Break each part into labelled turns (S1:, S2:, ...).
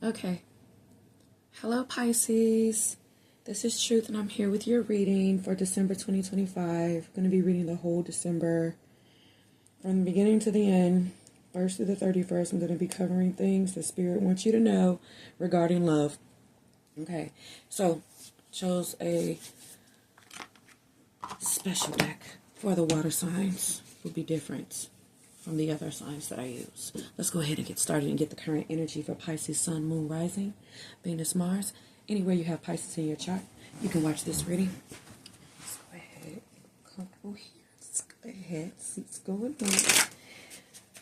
S1: Okay. Hello, Pisces. This is Truth, and I'm here with your reading for December 2025. I'm going to be reading the whole December from the beginning to the end, 1st through the 31st. I'm going to be covering things the Spirit wants you to know regarding love. Okay. So, chose a special deck for the water signs. Will be different from the other signs that I use. Let's go ahead and get started and get the current energy for Pisces, Sun, Moon, Rising, Venus, Mars. Anywhere you have Pisces in your chart, you can watch this reading. Let's go ahead. Comfortable here. Let's go ahead. See what's going on.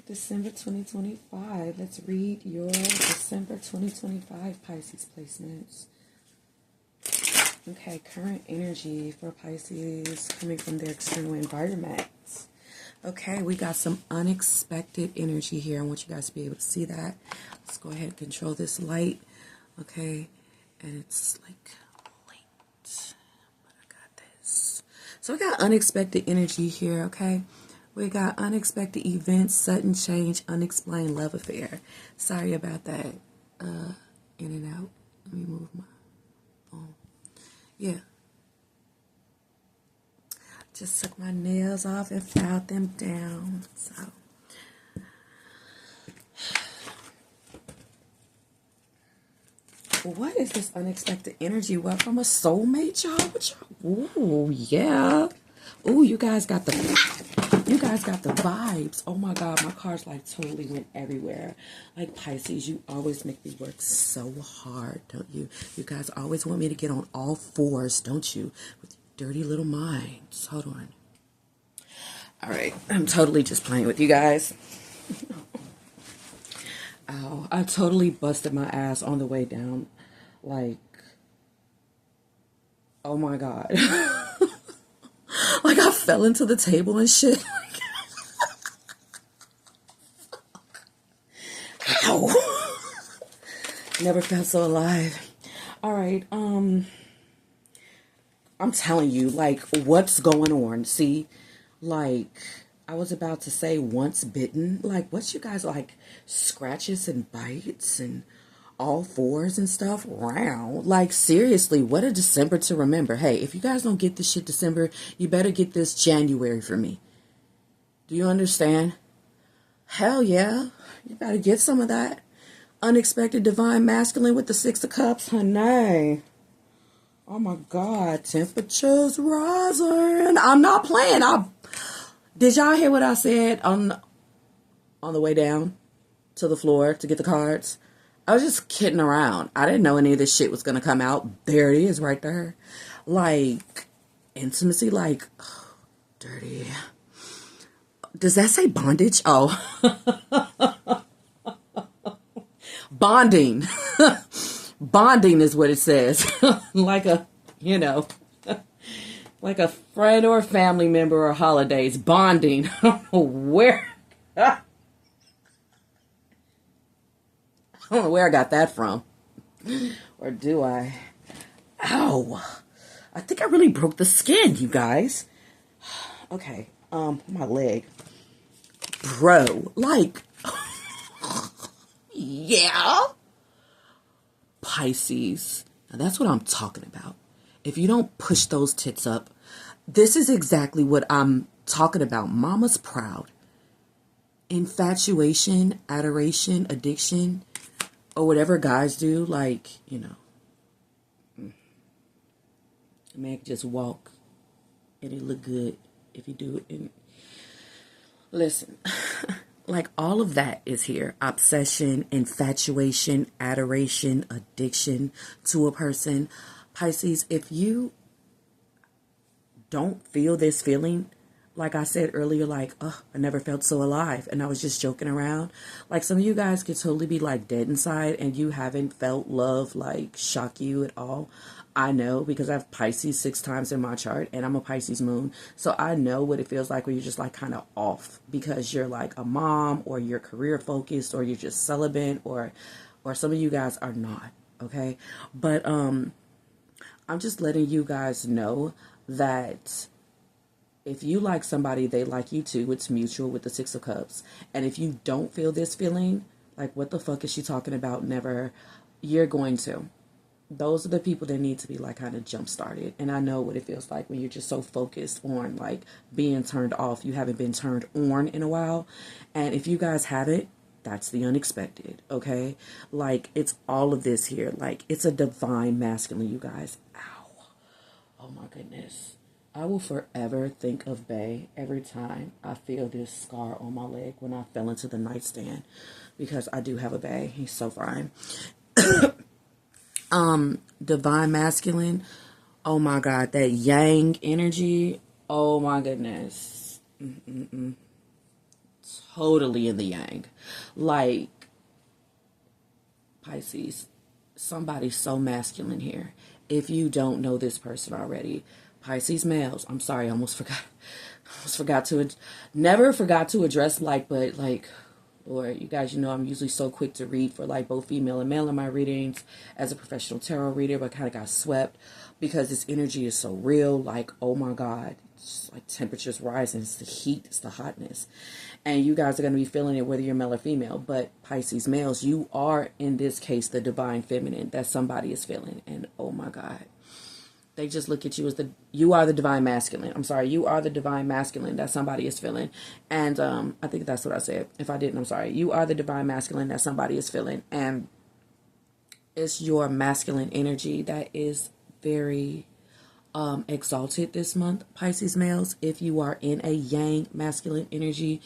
S1: December 2025. Let's read your December 2025 Pisces placements. Okay, current energy for Pisces coming from their external environment. Okay, we got some unexpected energy here. I want you guys to be able to see that. Let's go ahead and control this light. Okay, and it's like late, but I got this. So we got unexpected energy here, okay? We got unexpected events, sudden change, unexplained love affair. Sorry about that. In and out. Let me move my phone. Yeah. Just took my nails off and filed them down. So, what is this unexpected energy? What, from a soulmate, y'all? What y'all? Ooh, yeah. Ooh, you guys got the vibes. Oh my God, my cards like totally went everywhere. Like Pisces, you always make me work so hard, don't you? You guys always want me to get on all fours, don't you? With dirty little minds. Hold on. All right. I'm totally just playing with you guys. Ow. I totally busted my ass on the way down. Like, oh my God. Like I fell into the table and shit. Ow. Never felt so alive. All right. I'm telling you, like, what's going on? See, like, I was about to say once bitten. Like, what's you guys, like, scratches and bites and all fours and stuff? Wow. Like, seriously, what a December to remember. Hey, if you guys don't get this shit December, you better get this January for me. Do you understand? Hell yeah. You better get some of that. Unexpected divine masculine with the Six of Cups. Honey. Oh my God, temperatures rising. I'm not playing. Did y'all hear what I said on the way down to the floor to get the cards? I was just kidding around. I didn't know any of this shit was going to come out. There it is right there. Like, intimacy, like, oh, dirty. Does that say bondage? Oh. Bonding. Bonding is what it says. Like a, like a friend or family member or holidays. Bonding. I don't know where. I don't know where I got that from. Or do I? Ow. I think I really broke the skin, you guys. Okay. My leg. Bro. Like. Yeah. Pisces. Now that's what I'm talking about. If you don't push those tits up, this is exactly what I'm talking about. Mama's proud. Infatuation, adoration, addiction, or whatever guys do, like, a man can just walk and it look good if you do it. And listen. Like, all of that is here. Obsession, infatuation, adoration, addiction to a person. Pisces, if you don't feel this feeling, like I said earlier, like, oh, I never felt so alive, and I was just joking around. Like, some of you guys could totally be, like, dead inside, and you haven't felt love, like, shock you at all. I know, because I have Pisces 6 times in my chart, and I'm a Pisces moon. So I know what it feels like when you're just, like, kind of off because you're, like, a mom, or you're career focused, or you're just celibate, or some of you guys are not, okay? But I'm just letting you guys know that if you like somebody, they like you too. It's mutual with the Six of Cups. And if you don't feel this feeling, Like, what the fuck is she talking about? Never. You're going to. Those are the people that need to be like kind of jump started. And I know what it feels like when you're just so focused on like being turned off. You haven't been turned on in a while. And if you guys haven't, that's the unexpected. Okay. Like, it's all of this here. Like, it's a divine masculine, you guys. Ow. Oh my goodness. I will forever think of Bay every time I feel this scar on my leg when I fell into the nightstand, because I do have a Bay. He's so fine. Divine masculine. Oh my God, that yang energy. Oh my goodness. Totally in the yang. Like, Pisces, somebody's so masculine here. If you don't know this person already, Pisces males, I'm sorry, I almost forgot to, never forgot to address but Lord, you guys, you know I'm usually so quick to read for like both female and male in my readings as a professional tarot reader, but kind of got swept because this energy is so real. Like, oh my God, it's like temperatures rising. It's the heat, it's the hotness. And you guys are going to be feeling it whether you're male or female. But Pisces males, you are in this case the divine feminine that somebody is feeling. And oh my God, they just look at you as you are the divine masculine. I'm sorry, you are the divine masculine that somebody is feeling. And I think that's what I said. If I didn't, I'm sorry. You are the divine masculine that somebody is feeling. And it's your masculine energy that is very exalted this month, Pisces males. If you are in a yang masculine energy,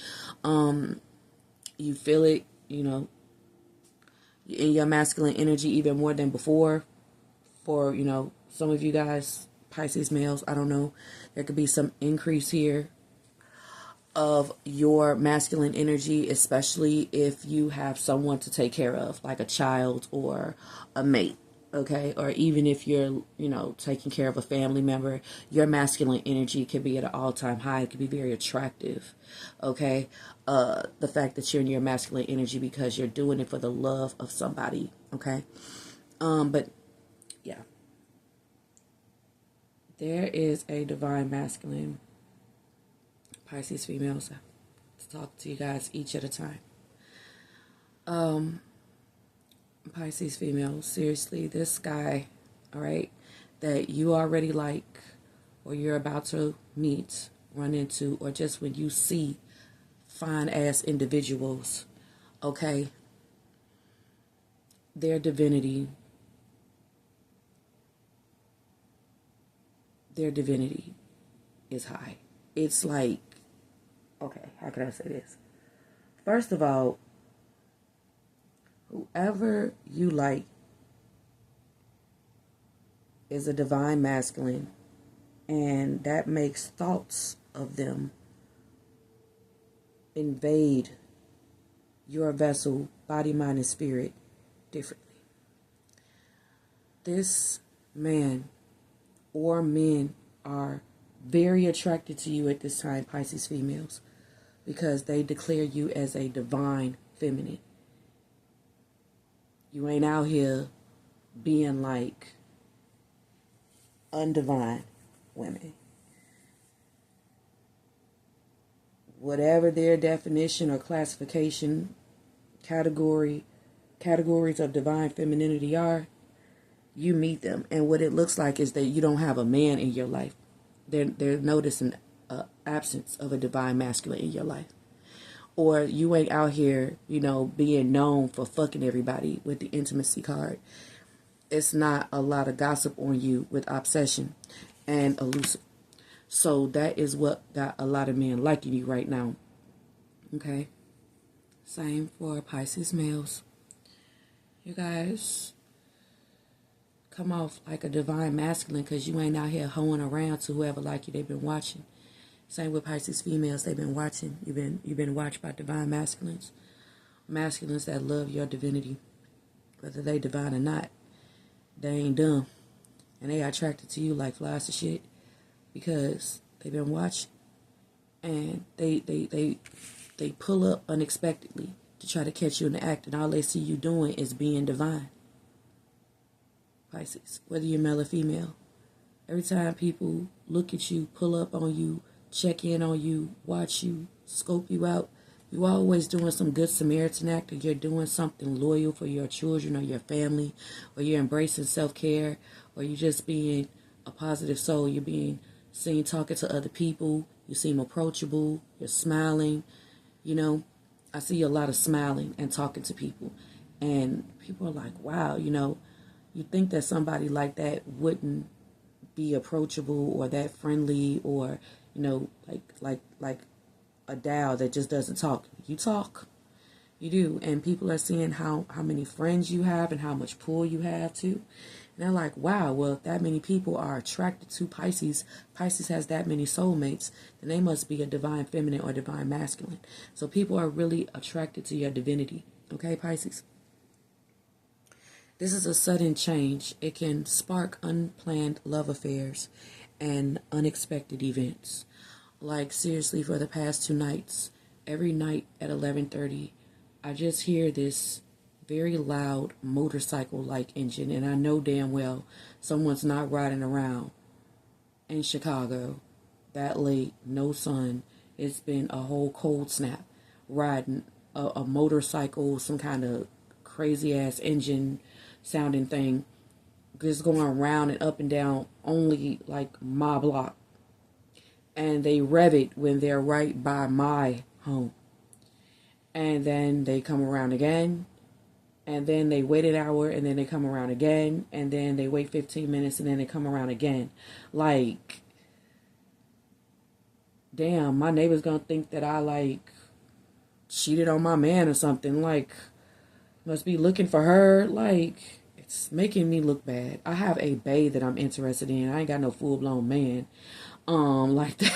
S1: you feel it, you know, in your masculine energy even more than before. For, you know, some of you guys, Pisces males, I don't know, there could be some increase here of your masculine energy, especially if you have someone to take care of, like a child or a mate, okay? Or even if you're, you know, taking care of a family member, your masculine energy can be at an all-time high. It can be very attractive, okay? The fact that you're in your masculine energy because you're doing it for the love of somebody, okay? But yeah, there is a divine masculine, Pisces females, to talk to you guys each at a time. Pisces females, seriously, this guy, all right, that you already like, or you're about to meet, run into, or just when you see fine ass individuals, okay, their divinity is high. It's like, okay, how can I say this? First of all, whoever you like is a divine masculine, and that makes thoughts of them invade your vessel, body, mind, and spirit differently. This man or men are very attracted to you at this time, Pisces females, because they declare you as a divine feminine. You ain't out here being like undivine women. Whatever their definition or classification, categories of divine femininity are, you meet them, and what it looks like is that you don't have a man in your life. They're noticing an absence of a divine masculine in your life. Or you ain't out here, you know, being known for fucking everybody with the intimacy card. It's not a lot of gossip on you with obsession and elusive. So that is what got a lot of men liking you right now. Okay? Same for Pisces males. You guys come off like a divine masculine because you ain't out here hoeing around to whoever like you. They've been watching. Same with Pisces females. They've been watching. You've been watched by divine masculines. Masculines that love your divinity. Whether they divine or not. They ain't dumb. And they are attracted to you like flies to shit. Because they've been watching. And they pull up unexpectedly to try to catch you in the act. And all they see you doing is being divine. Pisces, whether you're male or female. Every time people look at you, pull up on you, check in on you, watch you, scope you out, You always doing some good Samaritan act, or you're doing something loyal for your children or your family, or you're embracing self-care, or you're just being a positive soul. You're being seen talking to other people. You seem approachable. You're smiling. You know, I see a lot of smiling and talking to people. And people are like, wow, you think that somebody like that wouldn't be approachable or that friendly, or, like a Dow that just doesn't talk. You talk. You do. And people are seeing how many friends you have and how much pull you have too. And they're like, wow, well, if that many people are attracted to Pisces, Pisces has that many soulmates, then they must be a divine feminine or divine masculine. So people are really attracted to your divinity. Okay, Pisces? This is a sudden change. It can spark unplanned love affairs and unexpected events. Like, seriously, for the past 2 nights, every night at 11:30, I just hear this very loud motorcycle-like engine, and I know damn well someone's not riding around in Chicago that late, no sun. It's been a whole cold snap, riding a motorcycle, some kind of crazy-ass engine sounding thing, just going around and up and down only like my block. And they rev it when they're right by my home. And then they come around again. And then they wait an hour, and then they come around again. And then they wait 15 minutes, and then they come around again. Like, damn, my neighbor's gonna think that I, like, cheated on my man or something. Like, must be looking for her. Like, it's making me look bad. I have a bae that I'm interested in. I ain't got no full-blown man. Like that.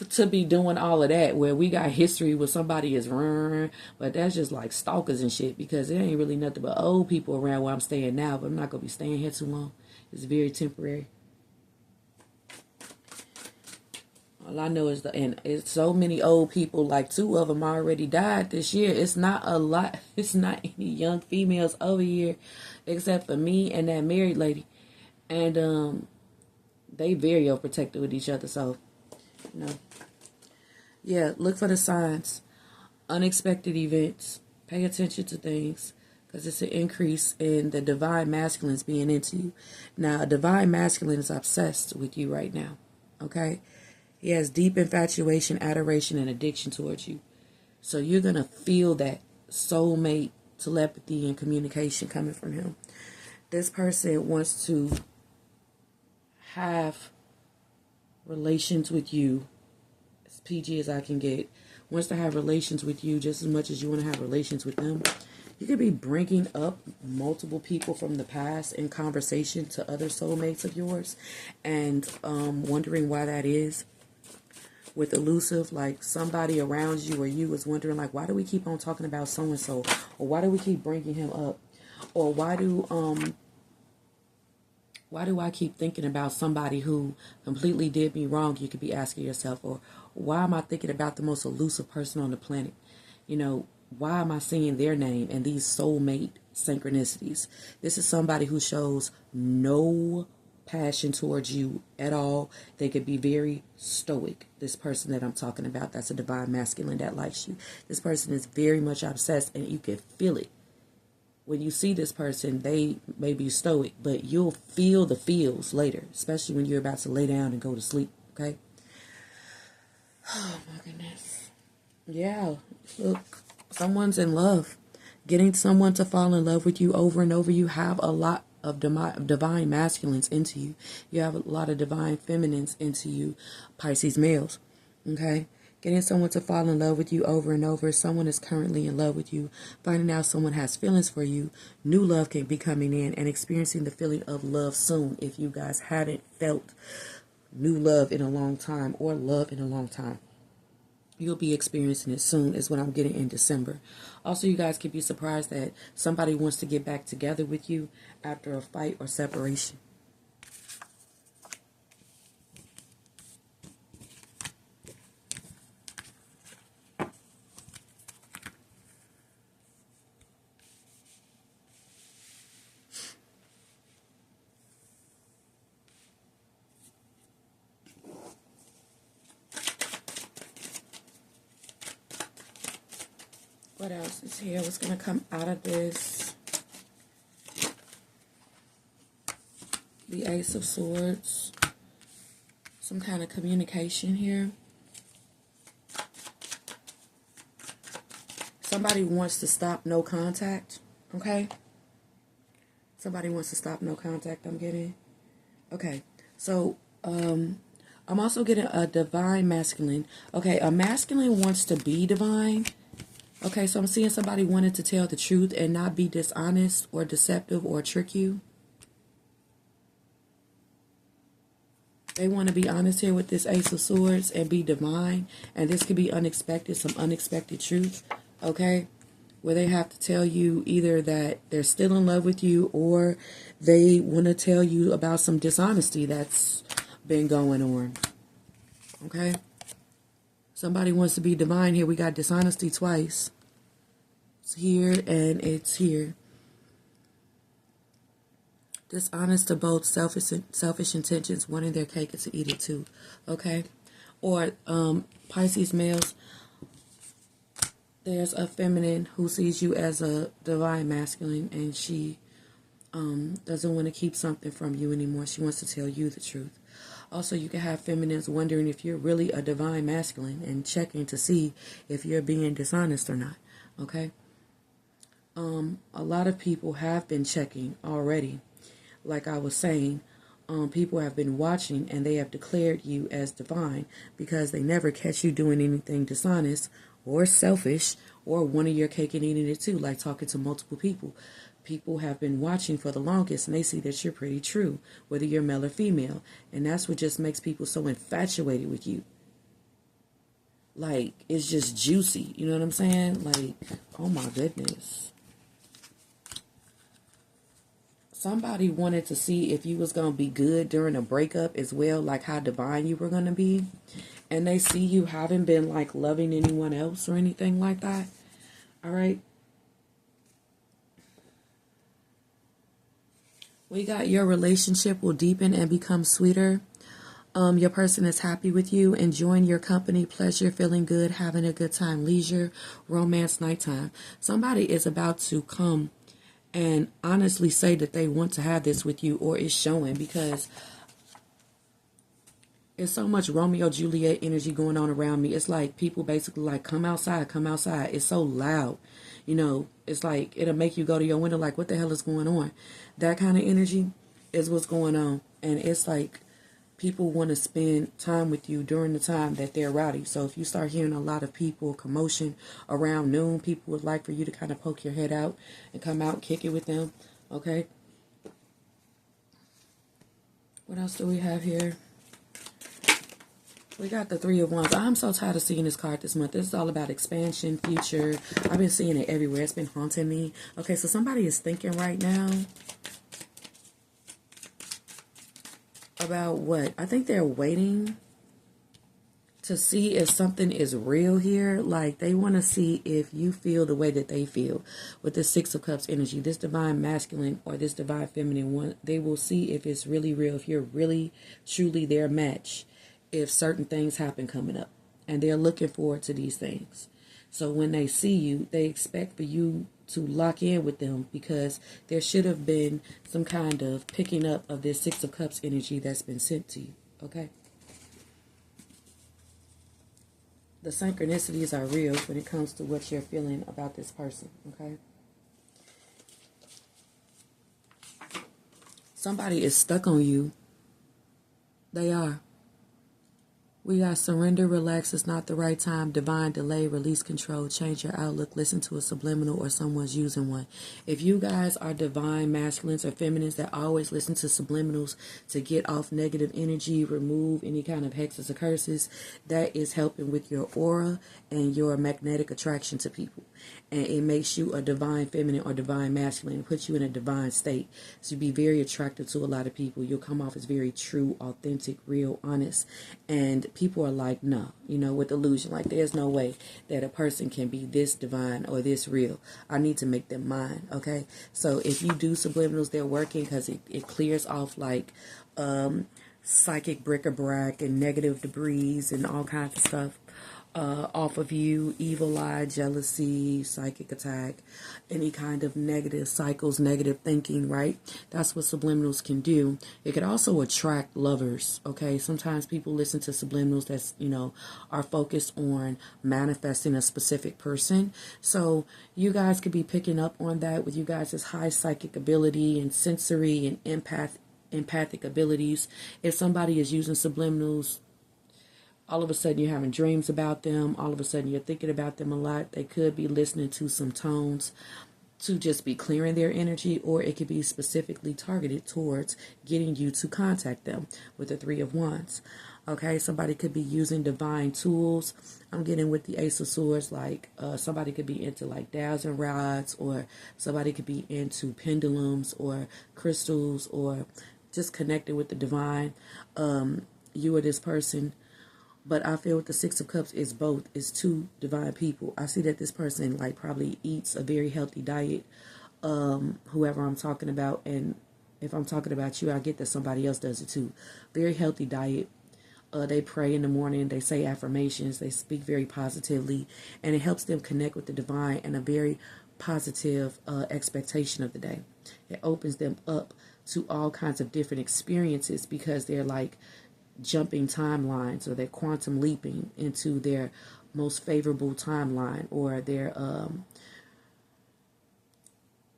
S1: To be doing all of that, where we got history with somebody is wrong, but that's just like stalkers and shit, because there ain't really nothing but old people around where I'm staying now, but I'm not gonna be staying here too long. It's very temporary. All I know is and it's so many old people, like 2 of them already died this year. It's not a lot. It's not any young females over here, except for me and that married lady, and they very overprotected with each other, so, yeah, look for the signs. Unexpected events. Pay attention to things, because it's an increase in the divine masculines being into you. Now, a divine masculine is obsessed with you right now. Okay? He has deep infatuation, adoration, and addiction towards you. So you're going to feel that soulmate telepathy and communication coming from him. This person wants to have relations with you, as PG as I can get, wants to have relations with you just as much as you want to have relations with them. You could be bringing up multiple people from the past in conversation to other soulmates of yours, and wondering why that is. With elusive, like somebody around you or you is wondering, like, why do we keep on talking about so-and-so? Or why do we keep bringing him up? Or why do I keep thinking about somebody who completely did me wrong? You could be asking yourself. Or why am I thinking about the most elusive person on the planet? Why am I seeing their name and these soulmate synchronicities? This is somebody who shows no passion towards you at all. They could be very stoic. This person that I'm talking about, that's a divine masculine that likes you. This person is very much obsessed, and you can feel it. When you see this person, they may be stoic, but you'll feel the feels later, especially when you're about to lay down and go to sleep, okay? Oh, my goodness. Yeah, look, someone's in love. Getting someone to fall in love with you over and over. You have a lot of divine masculines into you. You have a lot of divine feminines into you, Pisces males, okay? Getting someone to fall in love with you over and over. Someone is currently in love with you. Finding out someone has feelings for you. New love can be coming in, and experiencing the feeling of love soon if you guys haven't felt new love in a long time or love in a long time. You'll be experiencing it soon is what I'm getting in December. Also, you guys could be surprised that somebody wants to get back together with you after a fight or separation. What else is here? What's going to come out of this? The Ace of Swords. Some kind of communication here. Somebody wants to stop no contact. Okay? Somebody wants to stop no contact, I'm getting. Okay. So, I'm also getting a divine masculine. Okay, a masculine wants to be divine. Okay, so I'm seeing somebody wanted to tell the truth and not be dishonest or deceptive or trick you. They want to be honest here with this Ace of Swords and be divine. And this could be unexpected, some unexpected truth. Okay? Where they have to tell you either that they're still in love with you or they want to tell you about some dishonesty that's been going on. Okay? Somebody wants to be divine here. We got dishonesty twice. It's here and it's here. Dishonest to both selfish intentions, wanting their cake and to eat it too. Okay? Or Pisces males, there's a feminine who sees you as a divine masculine and she doesn't want to keep something from you anymore. She wants to tell you the truth. Also, you can have feminines wondering if you're really a divine masculine and checking to see if you're being dishonest or not. Okay? A lot of people have been checking already. Like I was saying, people have been watching and they have declared you as divine because they never catch you doing anything dishonest or selfish or wanting your cake and eating it too, like talking to multiple people. People have been watching for the longest and they see that you're pretty true, whether you're male or female. And that's what just makes people so infatuated with you. Like, it's just juicy. You know what I'm saying? Like, oh my goodness. Somebody wanted to see if you was going to be good during a breakup as well, like how divine you were going to be. And they see you haven't been like loving anyone else or anything like that. All right. We got your relationship will deepen and become sweeter. Your person is happy with you, enjoying your company, pleasure, feeling good, having a good time, leisure, romance, nighttime. Somebody is about to come and honestly say that they want to have this with you, or is showing, because it's so much Romeo Juliet energy going on around me. It's like people basically like, come outside, come outside. It's so loud. You know, it's like it'll make you go to your window like, what the hell is going on? That kind of energy is what's going on. And it's like people want to spend time with you during the time that they're rowdy. So if you start hearing a lot of people, commotion around noon, people would like for you to kind of poke your head out and come out and kick it with them. Okay? What else do we have here? We got the Three of Wands. I'm so tired of seeing this card this month. This is all about expansion, future. I've been seeing it everywhere. It's been haunting me. Okay, so somebody is thinking right now about what? I think they're waiting to see if something is real here. Like, they want to see if you feel the way that they feel with the Six of Cups energy. This divine masculine or this divine feminine one, they will see if it's really real, if you're really, truly their match, if certain things happen coming up. And they're looking forward to these things. So when they see you, they expect for you to lock in with them, because there should have been some kind of picking up of this Six of Cups energy that's been sent to you. Okay? The synchronicities are real when it comes to what you're feeling about this person. Okay? Somebody is stuck on you. They are. We got surrender, relax, it's not the right time, divine delay, release control, change your outlook, listen to a subliminal or someone's using one. If you guys are divine masculines or feminines that always listen to subliminals to get off negative energy, remove any kind of hexes or curses, that is helping with your aura and your magnetic attraction to people. And it makes you a divine feminine or divine masculine, puts you in a divine state. So you'll be very attractive to a lot of people. You'll come off as very true, authentic, real, honest. And people are like, no, you know, with illusion. Like, there's no way that a person can be this divine or this real. I need to make them mine, okay? So if you do subliminals, they're working, because it clears off like psychic bric-a-brac and negative debris and all kinds of stuff. off of you, evil eye, jealousy, psychic attack, any kind of negative cycles, negative thinking, right? That's what subliminals can do. It could also attract lovers, okay? Sometimes people listen to subliminals that's, are focused on manifesting a specific person. So you guys could be picking up on that with you guys' high psychic ability and sensory and empathic abilities. If somebody is using subliminals, all of a sudden you're having dreams about them. All of a sudden you're thinking about them a lot. They could be listening to some tones to just be clearing their energy, or it could be specifically targeted towards getting you to contact them with the Three of Wands. Okay, somebody could be using divine tools. I'm getting with the Ace of Swords, like somebody could be into like dowsing rods, or somebody could be into pendulums or crystals, or just connected with the divine. You or this person. But I feel with the Six of Cups is both. It's two divine people. I see that this person like probably eats a very healthy diet. Whoever I'm talking about, and if I'm talking about you, I get that somebody else does it too. Very healthy diet. They pray in the morning. They say affirmations. They speak very positively, and it helps them connect with the divine and a very positive expectation of the day. It opens them up to all kinds of different experiences because they're like jumping timelines, or they're quantum leaping into their most favorable timeline, or their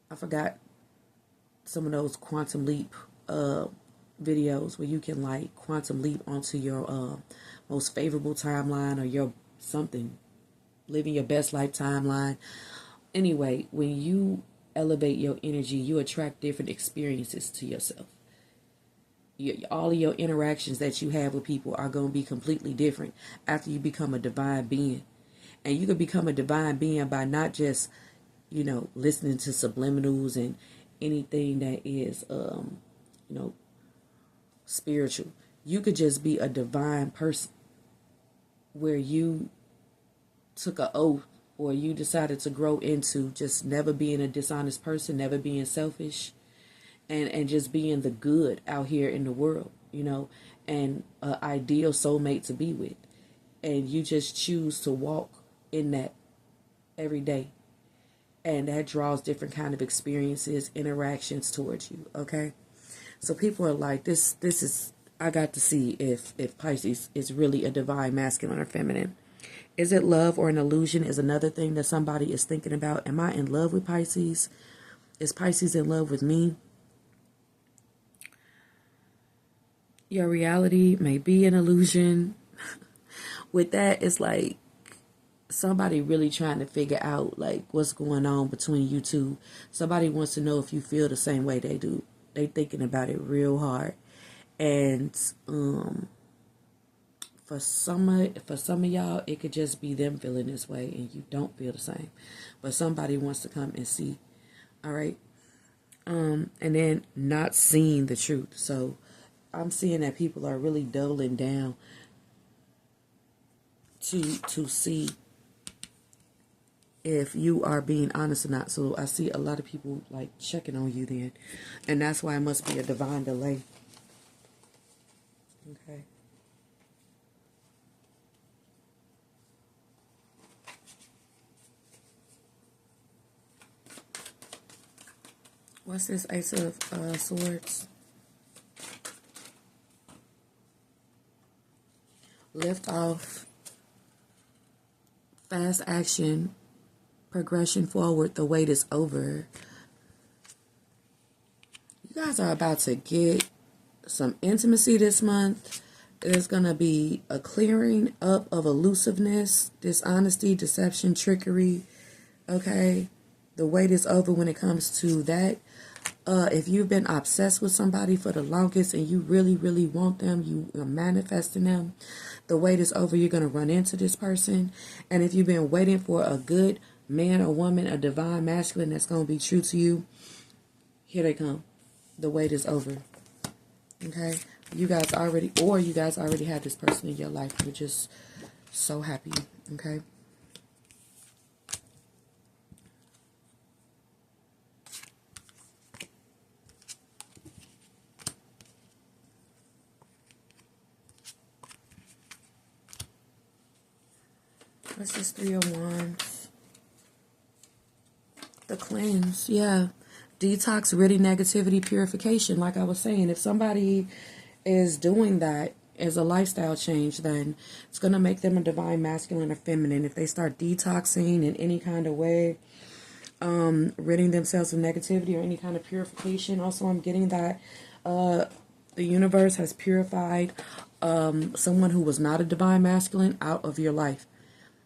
S1: I forgot some of those quantum leap videos where you can like quantum leap onto your most favorable timeline, or your something, living your best life timeline. Anyway, when you elevate your energy, you attract different experiences to yourself. All of your interactions that you have with people are going to be completely different after you become a divine being. And you can become a divine being by not just, listening to subliminals and anything that is, spiritual. You could just be a divine person where you took an oath, or you decided to grow into just never being a dishonest person, never being selfish, and just being the good out here in the world, and an ideal soulmate to be with. And you just choose to walk in that every day. And that draws different kind of experiences, interactions towards you, okay? So people are like, this is, I got to see if Pisces is really a divine masculine or feminine. Is it love or an illusion is another thing that somebody is thinking about. Am I in love with Pisces? Is Pisces in love with me? Your reality may be an illusion. With that, it's like somebody really trying to figure out like what's going on between you two. Somebody wants to know if you feel the same way they do. They thinking about it real hard. And for some of y'all, it could just be them feeling this way and you don't feel the same. But somebody wants to come and see. All right. And then not seeing the truth. So I'm seeing that people are really doubling down to see if you are being honest or not. So I see a lot of people like checking on you then. And that's why it must be a divine delay. Okay. What's this Ace of Swords? Lift off, fast action, progression forward, the wait is over. You guys are about to get some intimacy this month. There's going to be a clearing up of elusiveness, dishonesty, deception, trickery. Okay? The wait is over when it comes to that. If you've been obsessed with somebody for the longest and you really, really want them, you are manifesting them, the wait is over. You're going to run into this person. And if you've been waiting for a good man or woman, a divine masculine that's going to be true to you, here they come. The wait is over. Okay? You guys already have this person in your life. You're just so happy. Okay? What's this 3 of Wands? The cleanse, yeah. Detox, ready, negativity, purification. Like I was saying, if somebody is doing that as a lifestyle change, then it's going to make them a divine masculine or feminine. If they start detoxing in any kind of way, ridding themselves of negativity or any kind of purification. Also, I'm getting that the universe has purified someone who was not a divine masculine out of your life.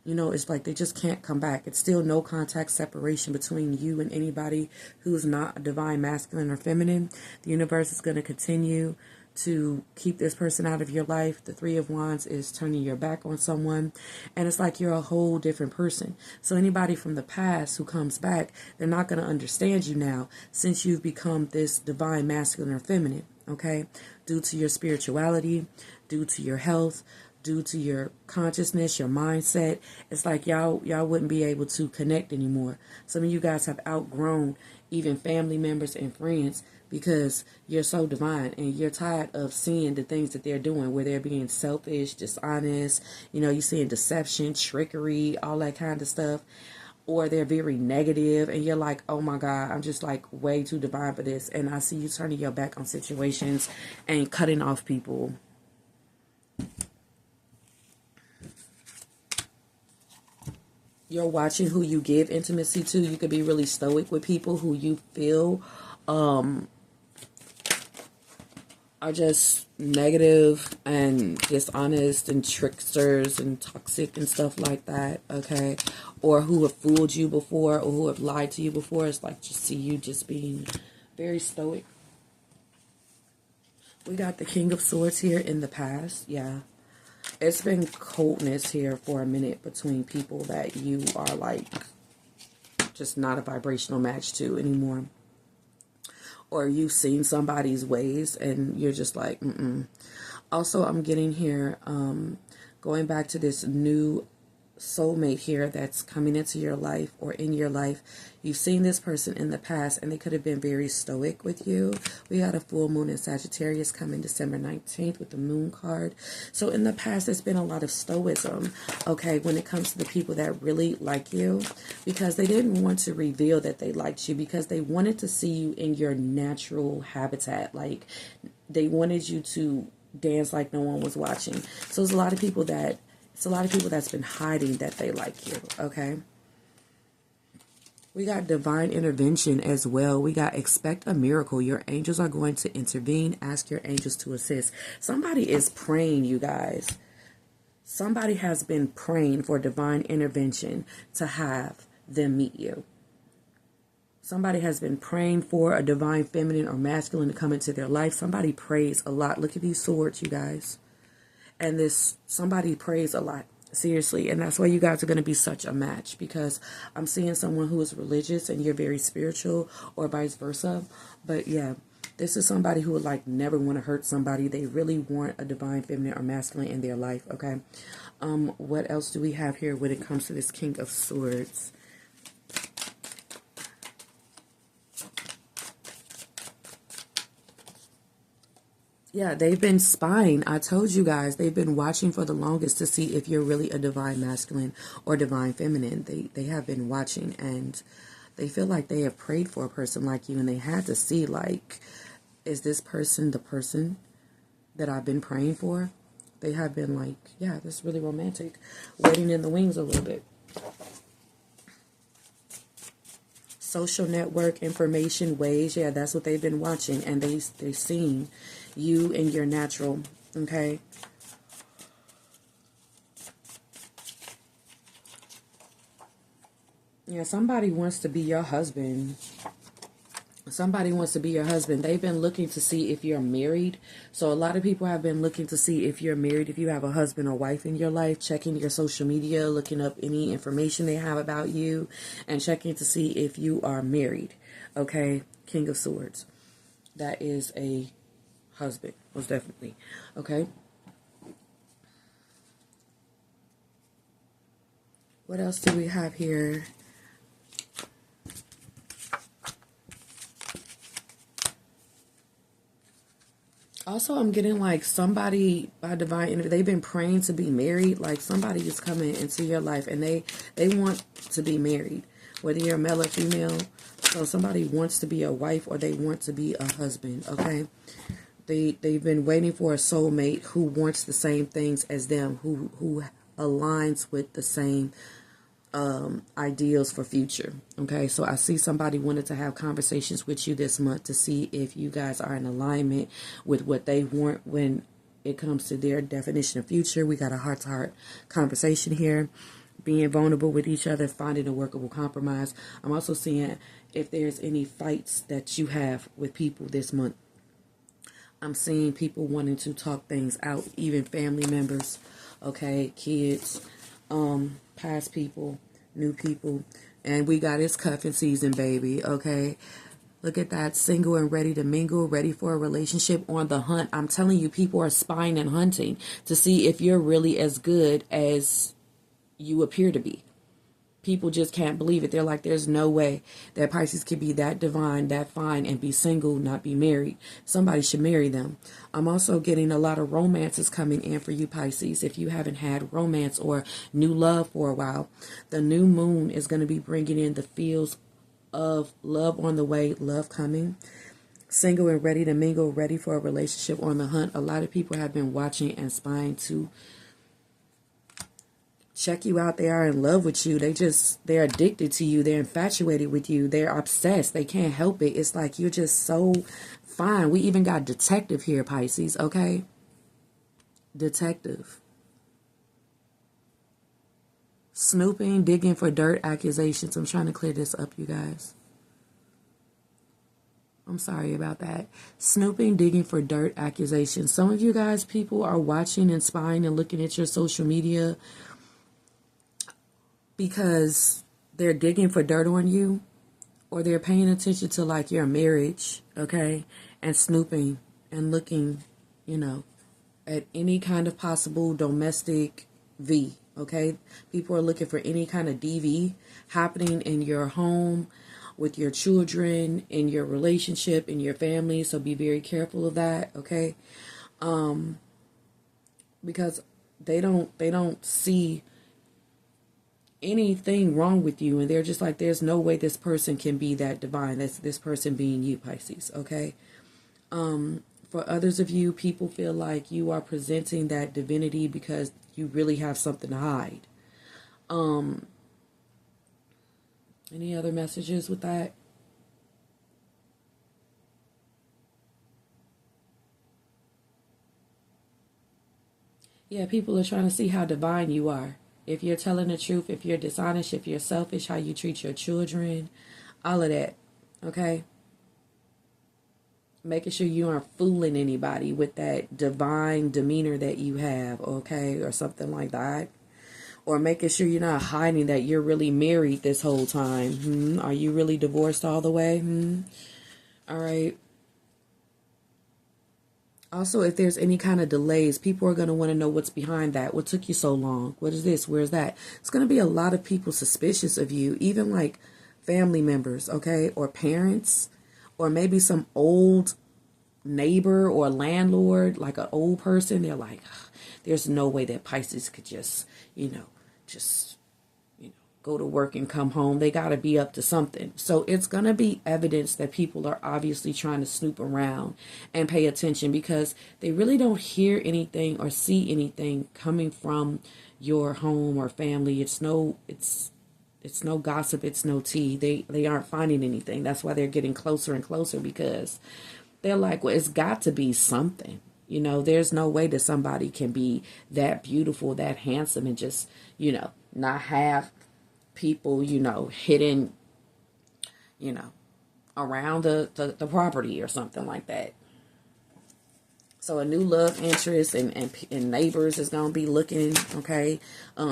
S1: You know, it's like they just can't come back. It's still no contact separation between you and anybody who's not a divine masculine or feminine. The universe is going to continue to keep this person out of your life. The 3 of Wands is turning your back on someone. And it's like you're a whole different person. So anybody from the past who comes back, they're not going to understand you now since you've become this divine masculine or feminine. Okay? Due to your spirituality, due to your health, due to your consciousness, your mindset, it's like y'all wouldn't be able to connect anymore. Some of you guys have outgrown even family members and friends because you're so divine and you're tired of seeing the things that they're doing where they're being selfish, dishonest, you know, you're seeing deception, trickery, all that kind of stuff. Or they're very negative and you're like, oh my God, I'm just like way too divine for this. And I see you turning your back on situations and cutting off people. You're watching who you give intimacy to. You could be really stoic with people who you feel are just negative and dishonest and tricksters and toxic and stuff like that, okay? Or who have fooled you before or who have lied to you before. It's like just see you just being very stoic. We got the King of Swords here in the past, yeah. It's been coldness here for a minute between people that you are like just not a vibrational match to anymore. Or you've seen somebody's ways and you're just like, Also, I'm getting here, going back to this new soulmate here that's coming into your life or in your life. You've seen this person in the past and they could have been very stoic with you. We had a full moon in Sagittarius coming December 19th with the moon card. So in the past, there's been a lot of stoicism, okay, when it comes to the people that really like you, because they didn't want to reveal that they liked you because they wanted to see you in your natural habitat. Like they wanted you to dance like no one was watching. So there's a lot of people that's been hiding that they like you, okay? We got divine intervention as well. We got expect a miracle. Your angels are going to intervene. Ask your angels to assist. Somebody is praying, you guys. Somebody has been praying for divine intervention to have them meet you. Somebody has been praying for a divine feminine or masculine to come into their life. Somebody prays a lot. Look at these swords, you guys. And somebody prays a lot, seriously. And that's why you guys are going to be such a match, because I'm seeing someone who is religious and you're very spiritual, or vice versa. But yeah, this is somebody who would like never want to hurt somebody. They really want a divine feminine or masculine in their life, okay? What else do we have here when it comes to this King of Swords? Yeah, they've been spying. I told you guys, they've been watching for the longest to see if you're really a divine masculine or divine feminine. They have been watching, and they feel like they have prayed for a person like you, and they had to see, like, is this person the person that I've been praying for? They have been like, yeah, this is really romantic. Waiting in the wings a little bit. Social network, information, ways, yeah, that's what they've been watching, and they've seen you in your natural, okay? Yeah, somebody wants to be your husband. Somebody wants to be your husband. They've been looking to see if you're married. So a lot of people have been looking to see if you're married, if you have a husband or wife in your life, checking your social media, looking up any information they have about you, and checking to see if you are married. Okay, King of Swords. That is a husband, most definitely. Okay. What else do we have here? Also, I'm getting like somebody by divine energy, they've been praying to be married. Like somebody is coming into your life and they want to be married, whether you're male or female. So somebody wants to be a wife or they want to be a husband. Okay, they've been waiting for a soulmate who wants the same things as them, who aligns with the same ideals for future. Okay, so I see somebody wanted to have conversations with you this month to see if you guys are in alignment with what they want when it comes to their definition of future. We got a heart to heart conversation here, being vulnerable with each other, finding a workable compromise. I'm also seeing if there's any fights that you have with people this month. I'm seeing people wanting to talk things out, even family members, okay, kids, past people, new people. And we got it's cuffing season, baby, okay? Look at that, single and ready to mingle, ready for a relationship, on the hunt. I'm telling you, people are spying and hunting to see if you're really as good as you appear to be. People just can't believe it. They're like, there's no way that Pisces could be that divine, that fine, and be single, not be married. Somebody should marry them. I'm also getting a lot of romances coming in for you, Pisces. If you haven't had romance or new love for a while, the new moon is going to be bringing in the feels of love on the way, love coming. Single and ready to mingle, ready for a relationship, on the hunt. A lot of people have been watching and spying to check you out. They are in love with you. They're addicted to you. They're infatuated with you. They're obsessed. They can't help it. It's like you're just so fine. We even got detective here, Pisces, okay? Detective. Snooping, digging for dirt, accusations. I'm trying to clear this up, you guys. I'm sorry about that. Snooping, digging for dirt, accusations. Some of you guys, people are watching and spying and looking at your social media because they're digging for dirt on you, or they're paying attention to like your marriage, okay, and snooping and looking, at any kind of possible domestic V, okay? People are looking for any kind of DV happening in your home, with your children, in your relationship, in your family, so be very careful of that, okay? Because they don't see anything wrong with you, and they're just like, there's no way this person can be that divine. That's this person being you, Pisces, okay? For others of you, people feel like you are presenting that divinity because you really have something to hide. Any other messages with that? Yeah, people are trying to see how divine you are. If you're telling the truth, if you're dishonest, if you're selfish, how you treat your children, all of that, okay? Making sure you aren't fooling anybody with that divine demeanor that you have, okay? Or something like that. Or making sure you're not hiding that you're really married this whole time. Are you really divorced all the way? All right. Also, if there's any kind of delays, people are going to want to know what's behind that. What took you so long? What is this? Where's that? It's going to be a lot of people suspicious of you, even like family members, okay? Or parents, or maybe some old neighbor or landlord, like an old person. They're like, there's no way that Pisces could just, just go to work and come home. They got to be up to something. So it's going to be evidence that people are obviously trying to snoop around and pay attention, because they really don't hear anything or see anything coming from your home or family. It's no gossip. It's no tea. They aren't finding anything. That's why they're getting closer and closer, because they're like, well, it's got to be something. There's no way that somebody can be that beautiful, that handsome, and just, not have people, hidden, around the property or something like that. So a new love interest and neighbors is going to be looking, okay?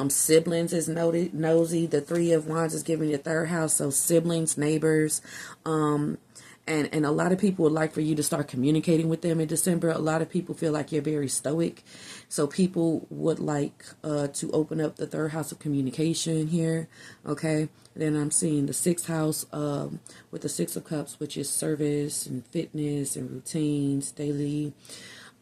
S1: Siblings is nosy. The Three of Wands is giving your third house. So siblings, neighbors, and a lot of people would like for you to start communicating with them in December. A lot of people feel like you're very stoic. So people would like to open up the third house of communication here. Okay. Then I'm seeing the sixth house with the Six of Cups, which is service and fitness and routines, daily.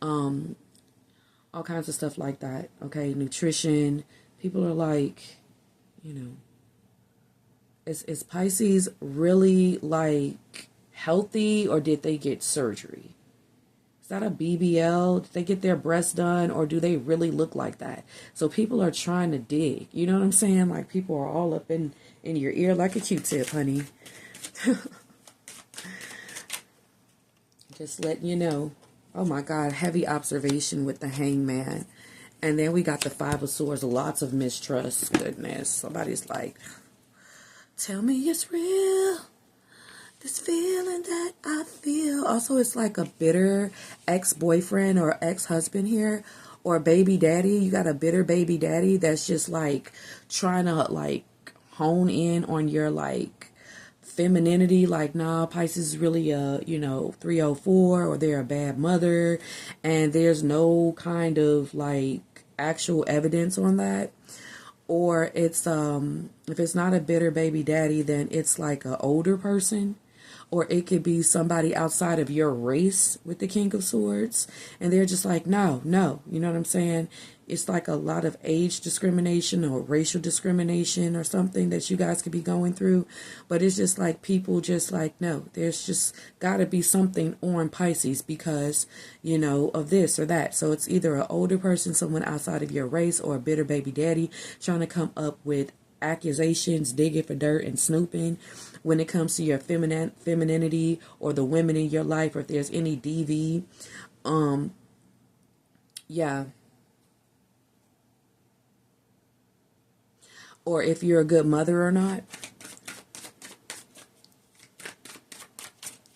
S1: all kinds of stuff like that. Okay, nutrition. People are like, you know, is Pisces really like healthy, or did they get surgery? Is that a BBL? Did they get their breasts done, or do they really look like that? So people are trying to dig. You know what I'm saying? Like people are all up in your ear like a Q-tip, honey. Just letting you know. Oh my God, heavy observation with the Hangman. And then we got the Five of Swords, lots of mistrust. Goodness, somebody's like, tell me it's real. This feeling that I feel. Also, it's like a bitter ex-boyfriend or ex-husband here, or baby daddy. You got a bitter baby daddy that's just like trying to like hone in on your like femininity. Like, nah, Pisces is really a, 304, or they're a bad mother, and there's no kind of like actual evidence on that. Or it's if it's not a bitter baby daddy, then it's like an older person, or it could be somebody outside of your race with the King of Swords, and they're just like, no, you know what I'm saying? It's like a lot of age discrimination or racial discrimination or something that you guys could be going through. But it's just like people just like, no, there's just got to be something on Pisces because, of this or that. So it's either an older person, someone outside of your race, or a bitter baby daddy trying to come up with accusations, digging for dirt and snooping when it comes to your femininity or the women in your life, or if there's any DV. Yeah. Or if you're a good mother or not.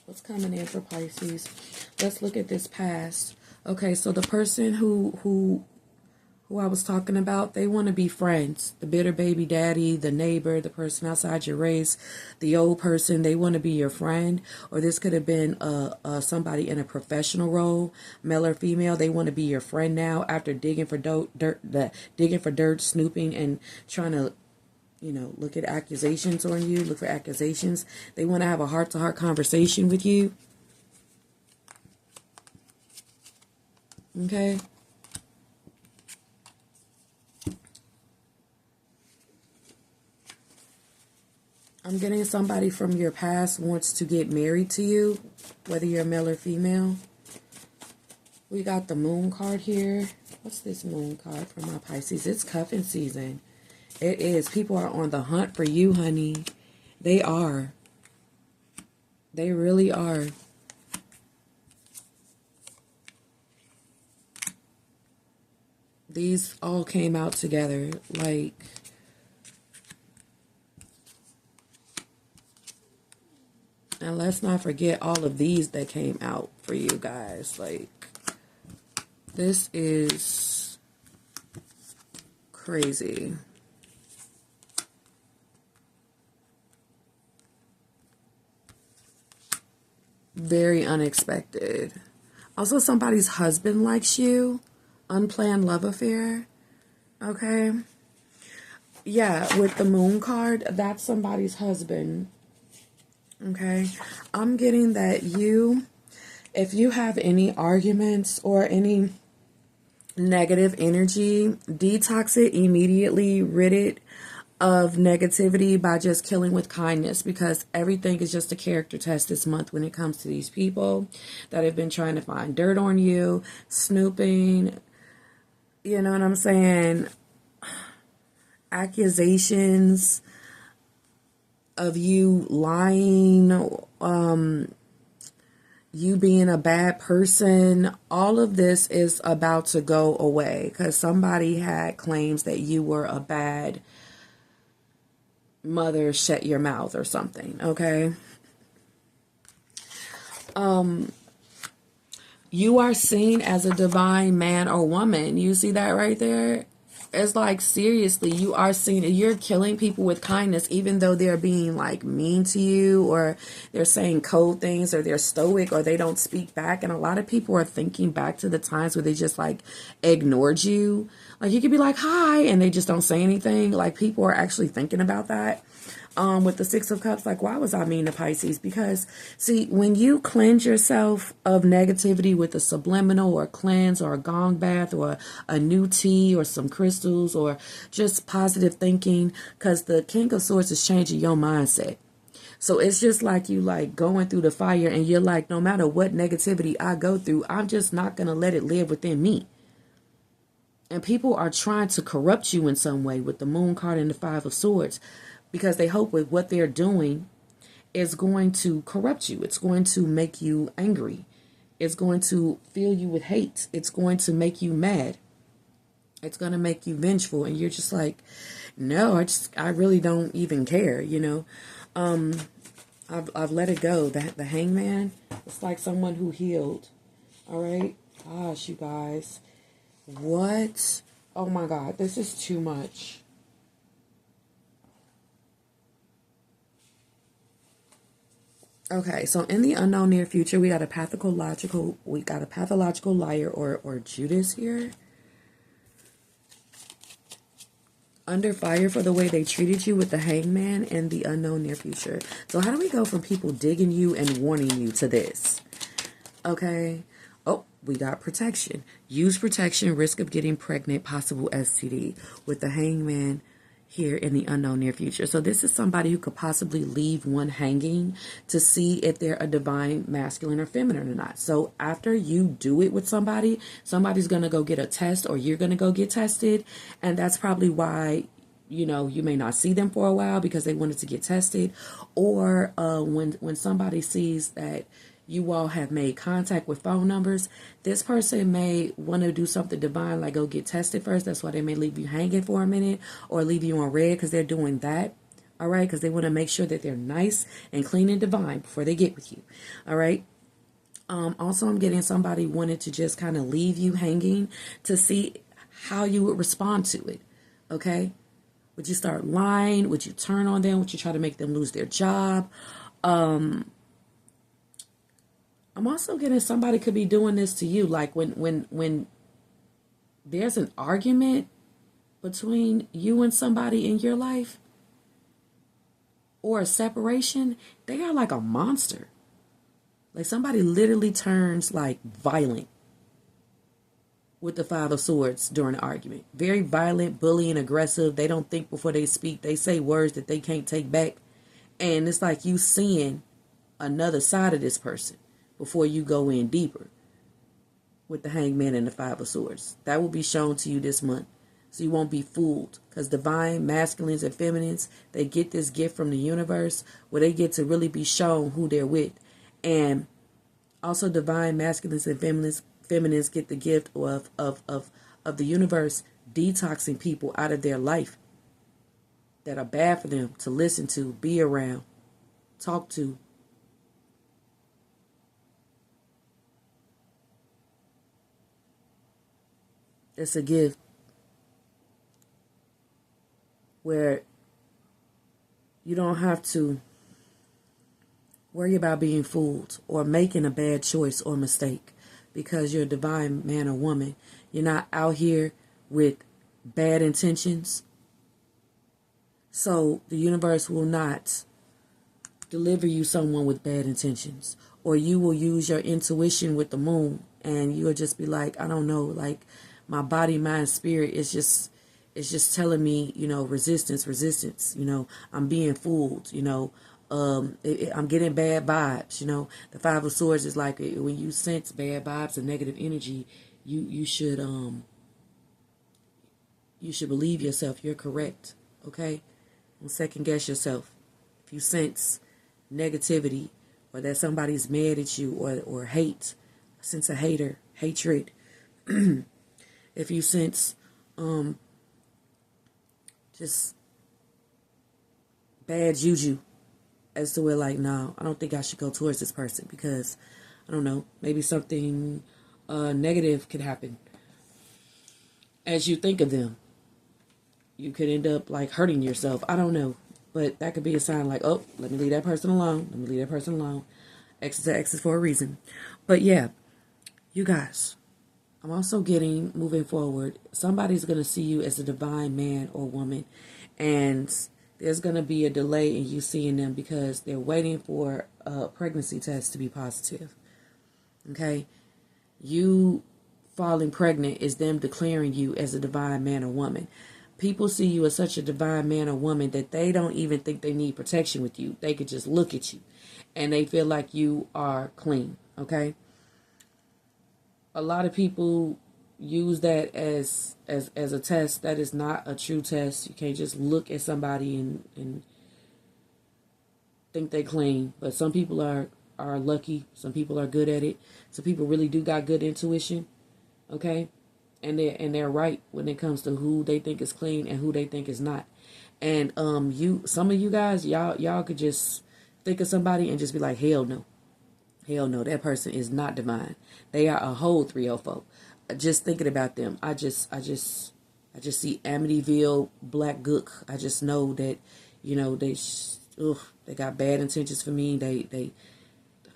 S1: What's coming in for Pisces? Let's look at this past. Okay, so the person who I was talking about, they want to be friends. The bitter baby daddy, the neighbor, the person outside your race, the old person, they want to be your friend. Or this could have been somebody in a professional role, male or female. They want to be your friend now after digging for dirt, snooping, and trying to, look at accusations on you, look for accusations. They want to have a heart-to-heart conversation with you. Okay. I'm getting somebody from your past wants to get married to you, whether you're male or female. We got the Moon card here. What's this Moon card for my Pisces? It's cuffing season. It is. People are on the hunt for you, honey. They are. They really are. These all came out together. Like, and let's not forget all of these that came out for you guys. Like, this is crazy. Very unexpected. Also, somebody's husband likes you. Unplanned love affair. Okay. Yeah, with the Moon card, that's somebody's husband. Okay. I'm getting that if you have any arguments or any negative energy, detox it immediately, rid it of negativity by just killing with kindness, because everything is just a character test this month when it comes to these people that have been trying to find dirt on you, snooping, you know what I'm saying, accusations of you lying, you being a bad person. All of this is about to go away because somebody had claims that you were a bad mother, shut your mouth or something. Okay. You are seen as a divine man or woman. You see that right there? It's like, seriously, you are seen, you're killing people with kindness, even though they're being like mean to you, or they're saying cold things, or they're stoic, or they don't speak back. And a lot of people are thinking back to the times where they just like ignored you. Like, you could be like, hi, and they just don't say anything. Like, people are actually thinking about that. With the Six of Cups, like, why was I mean to Pisces? Because, see, when you cleanse yourself of negativity with a subliminal or a cleanse or a gong bath or a new tea or some crystals or just positive thinking, because the King of Swords is changing your mindset. So it's just like you like going through the fire and you're like, no matter what negativity I go through, I'm just not going to let it live within me. And people are trying to corrupt you in some way with the Moon card and the Five of Swords because they hope with what they're doing is going to corrupt you. It's going to make you angry. It's going to fill you with hate. It's going to make you mad. It's going to make you vengeful. And you're just like, no, I really don't even care, you know. I've let it go. The Hangman, it's like someone who healed. All right. Gosh, you guys. What? Oh my God, this is too much. Okay, so in the unknown near future, we got a pathological liar or Judas here. Under fire for the way they treated you with the Hangman and the unknown near future. So how do we go from people digging you and warning you to this? Okay. Oh, we got protection. Use protection, risk of getting pregnant, possible STD with the Hangman here in the unknown near future. So this is somebody who could possibly leave one hanging to see if they're a divine masculine or feminine or not. So after you do it with somebody, somebody's going to go get a test or you're going to go get tested. And that's probably why, you know, you may not see them for a while because they wanted to get tested. Or when somebody sees that you all have made contact with phone numbers, this person may want to do something divine, like go get tested first. That's why they may leave you hanging for a minute or leave you on red because they're doing that. All right. Because they want to make sure that they're nice and clean and divine before they get with you. All right. Also, I'm getting somebody wanted to just kind of leave you hanging to see how you would respond to it. Okay. Would you start lying? Would you turn on them? Would you try to make them lose their job? I'm also getting somebody could be doing this to you. Like when there's an argument between you and somebody in your life or a separation, they are like a monster. Like somebody literally turns like violent with the Five of Swords during an argument. Very violent, bullying, aggressive. They don't think before they speak. They say words that they can't take back. And it's like you seeing another side of this person before you go in deeper with the Hangman and the Five of Swords. That will be shown to you this month. So you won't be fooled. Because divine masculines and feminines, they get this gift from the universe where they get to really be shown who they're with. And also divine masculines and feminines get the gift of the universe detoxing people out of their life that are bad for them to listen to, be around, talk to. It's a gift where you don't have to worry about being fooled or making a bad choice or mistake because you're a divine man or woman. You're not out here with bad intentions. So the universe will not deliver you someone with bad intentions, or you will use your intuition with the moon and you'll just be like, I don't know, like my body, mind, spirit is just telling me, you know, resistance, you know, I'm being fooled, you know, I'm getting bad vibes, you know. The Five of Swords is like when you sense bad vibes and negative energy, you should believe yourself. You're correct, okay? Don't second guess yourself. If you sense negativity or that somebody's mad at you or hate, a sense of hatred. If you sense just bad juju as to where like, no, I don't think I should go towards this person because, I don't know, maybe something negative could happen as you think of them. You could end up like hurting yourself. I don't know. But that could be a sign like, oh, let me leave that person alone. Let me leave that person alone. X is X is for a reason. But yeah, you guys, I'm also getting, moving forward, somebody's going to see you as a divine man or woman. And there's going to be a delay in you seeing them because they're waiting for a pregnancy test to be positive. Okay? You falling pregnant is them declaring you as a divine man or woman. People see you as such a divine man or woman that they don't even think they need protection with you. They could just look at you and they feel like you are clean. Okay? A lot of people use that as a test. That is not a true test. You can't just look at somebody and think they clean. But some people are lucky. Some people are good at it. Some people really do got good intuition. Okay? And they're right when it comes to who they think is clean and who they think is not. And some of you guys, y'all could just think of somebody and just be like, hell no. Hell no, that person is not divine. They are a whole 304. Just thinking about them, I just see Amityville Black Gook. I just know that, they got bad intentions for me. They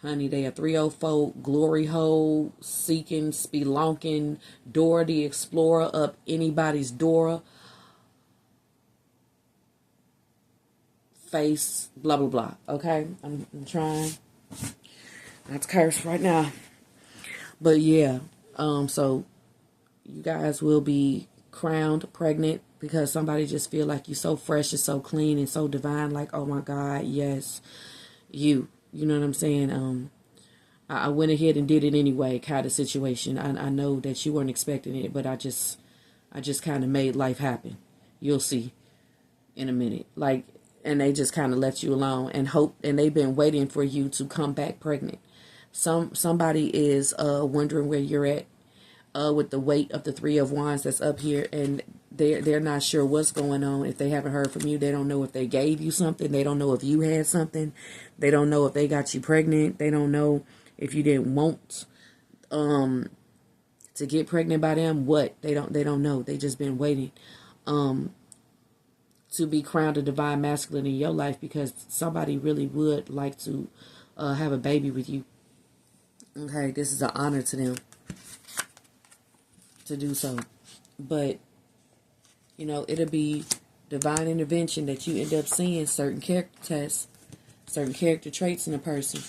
S1: a 304 glory hole, seeking, spelunking, Dora the Explorer up anybody's Dora. Face, blah, blah, blah. Okay? I'm trying not to curse right now. But yeah, so you guys will be crowned pregnant because somebody just feel like you're so fresh and so clean and so divine. Like, oh my God, yes, you know what I'm saying? I went ahead and did it anyway, kind of situation. I know that you weren't expecting it, but I just kind of made life happen. You'll see in a minute. Like, and they just kind of left you alone and they've been waiting for you to come back pregnant. Somebody is wondering where you're at with the weight of the 3 of Wands that's up here, and they're not sure what's going on. If they haven't heard from you, they don't know if they gave you something. They don't know if you had something. They don't know if they got you pregnant. They don't know if you didn't want to get pregnant by them. What they don't know. They just been waiting to be crowned a divine masculine in your life because somebody really would like to have a baby with you. Okay, this is an honor to them to do so. But, it'll be divine intervention that you end up seeing certain character tests, certain character traits in a person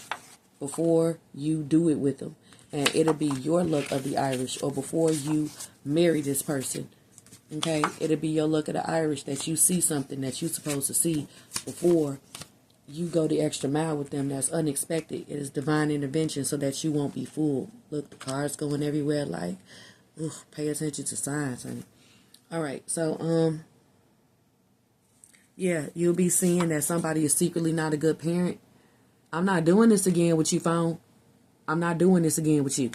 S1: before you do it with them. And it'll be your luck of the Irish, or before you marry this person. Okay, it'll be your luck of the Irish that you see something that you're supposed to see before you go the extra mile with them. That's unexpected. It is divine intervention so that you won't be fooled. Look, the cards going everywhere. Like, pay attention to signs, honey. All right, so yeah, you'll be seeing that somebody is secretly not a good parent. I'm not doing this again with you, phone. I'm not doing this again with you.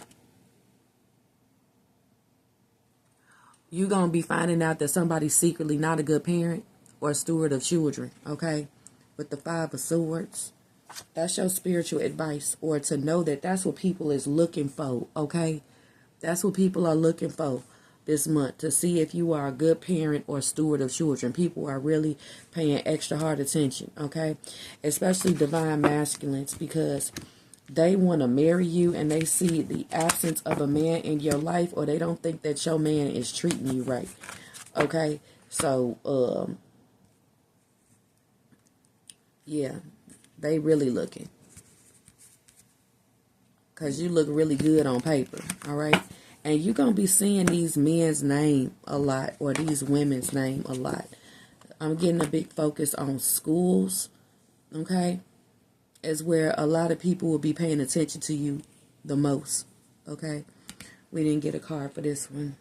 S1: You're gonna be finding out that somebody's secretly not a good parent or a steward of children. Okay. With the 5 of Swords, that's your spiritual advice, or to know that that's what people is looking for, okay? That's what people are looking for this month, to see if you are a good parent or steward of children. People are really paying extra hard attention, okay? Especially divine masculines, because they want to marry you and they see the absence of a man in your life, or they don't think that your man is treating you right, okay? So, yeah, they really looking. Because you look really good on paper, all right? And you're going to be seeing these men's name a lot, or these women's name a lot. I'm getting a big focus on schools, okay? Is where a lot of people will be paying attention to you the most, okay? We didn't get a card for this one.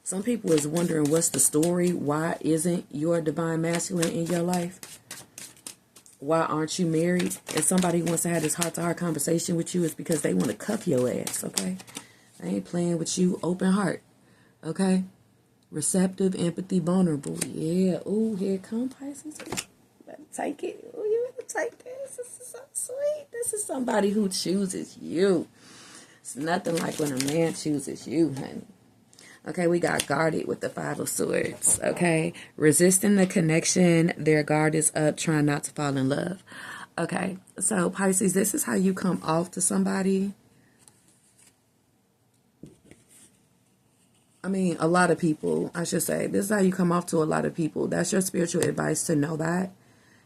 S1: Some people is wondering what's the story. Why isn't your divine masculine in your life? Why aren't you married? If somebody wants to have this heart-to-heart conversation with you, it's because they want to cuff your ass, okay? I ain't playing with you. Open heart, okay? Receptive, empathy, vulnerable. Yeah. Ooh, here come Pisces. You better take it. Ooh, you better take this. This is so sweet. This is somebody who chooses you. It's nothing like when a man chooses you, honey. Okay, we got guarded with the 5 of Swords, okay? Resisting the connection, their guard is up, trying not to fall in love. Okay, so Pisces, this is how you come off to somebody. I mean, a lot of people, I should say, this is how you come off to a lot of people. That's your spiritual advice, to know that.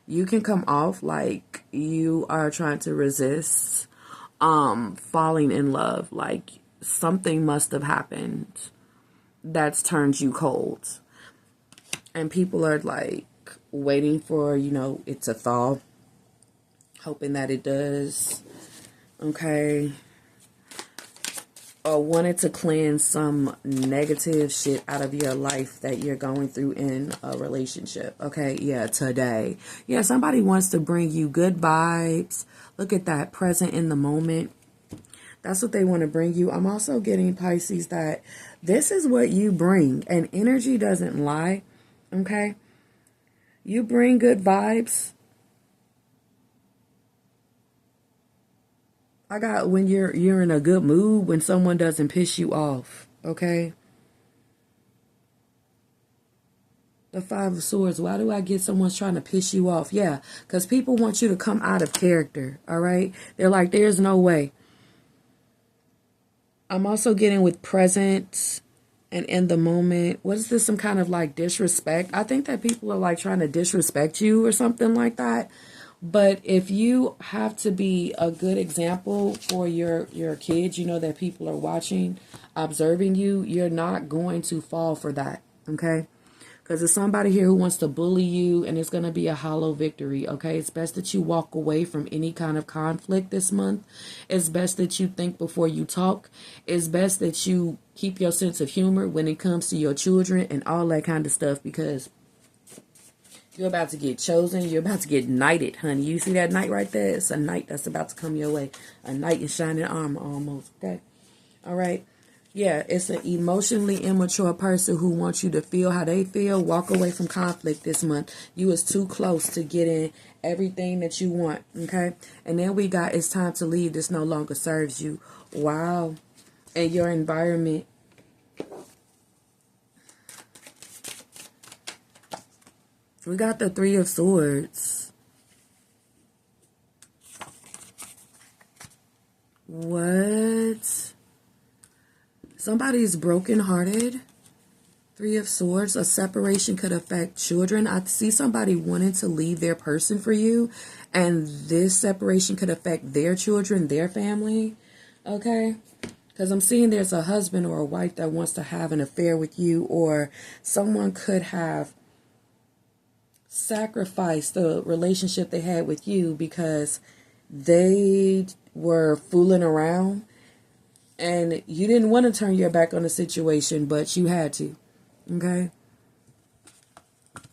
S1: You can come off like you are trying to resist falling in love. Like something must have happened that's turned you cold. And people are like waiting for, it to thaw, hoping that it does. Okay. Or wanted to cleanse some negative shit out of your life that you're going through in a relationship. Okay, yeah, today. Yeah, somebody wants to bring you good vibes. Look at that, present in the moment. That's what they want to bring you. I'm also getting, Pisces, that this is what you bring. And energy doesn't lie. Okay? You bring good vibes. I got when you're in a good mood, when someone doesn't piss you off, okay? The Five of Swords. Why do I get someone's trying to piss you off? Yeah, because people want you to come out of character, all right? They're like, there's no way. I'm also getting with present and in the moment. What is this, some kind of like disrespect? I think that people are like trying to disrespect you or something like that. But if you have to be a good example for your kids, that people are watching, observing you, you're not going to fall for that, okay? Because there's somebody here who wants to bully you, and it's going to be a hollow victory, okay? It's best that you walk away from any kind of conflict this month. It's best that you think before you talk. It's best that you keep your sense of humor when it comes to your children and all that kind of stuff, because you're about to get chosen. You're about to get knighted, honey. You see that knight right there? It's a knight that's about to come your way. A knight in shining armor almost, okay? All right. Yeah, it's an emotionally immature person who wants you to feel how they feel. Walk away from conflict this month. You is too close to getting everything that you want, okay? And then we got, it's time to leave. This no longer serves you. Wow. And your environment. We got the Three of Swords. What? Somebody's brokenhearted. Three of Swords. A separation could affect children. I see somebody wanting to leave their person for you, and this separation could affect their children, their family. Okay? Because I'm seeing there's a husband or a wife that wants to have an affair with you, or someone could have sacrifice the relationship they had with you because they were fooling around and you didn't want to turn your back on the situation, but you had to. Okay?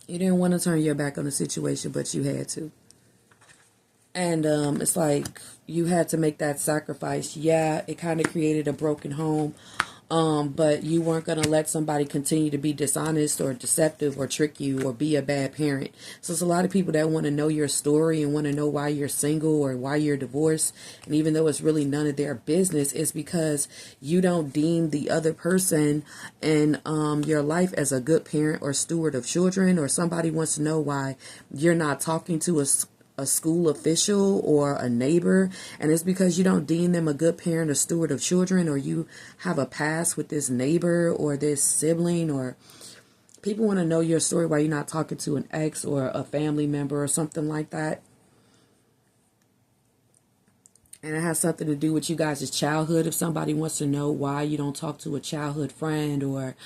S1: You didn't want to turn your back on the situation, but you had to. And it's like you had to make that sacrifice. Yeah, it kind of created a broken home. But you weren't going to let somebody continue to be dishonest or deceptive or trick you or be a bad parent. So it's a lot of people that want to know your story and want to know why you're single or why you're divorced. And even though it's really none of their business, it's because you don't deem the other person in your life as a good parent or steward of children, or somebody wants to know why you're not talking to a school official or a neighbor, and it's because you don't deem them a good parent or steward of children, or you have a past with this neighbor or this sibling, or people want to know your story why you're not talking to an ex or a family member or something like that. And it has something to do with you guys' childhood. If somebody wants to know why you don't talk to a childhood friend or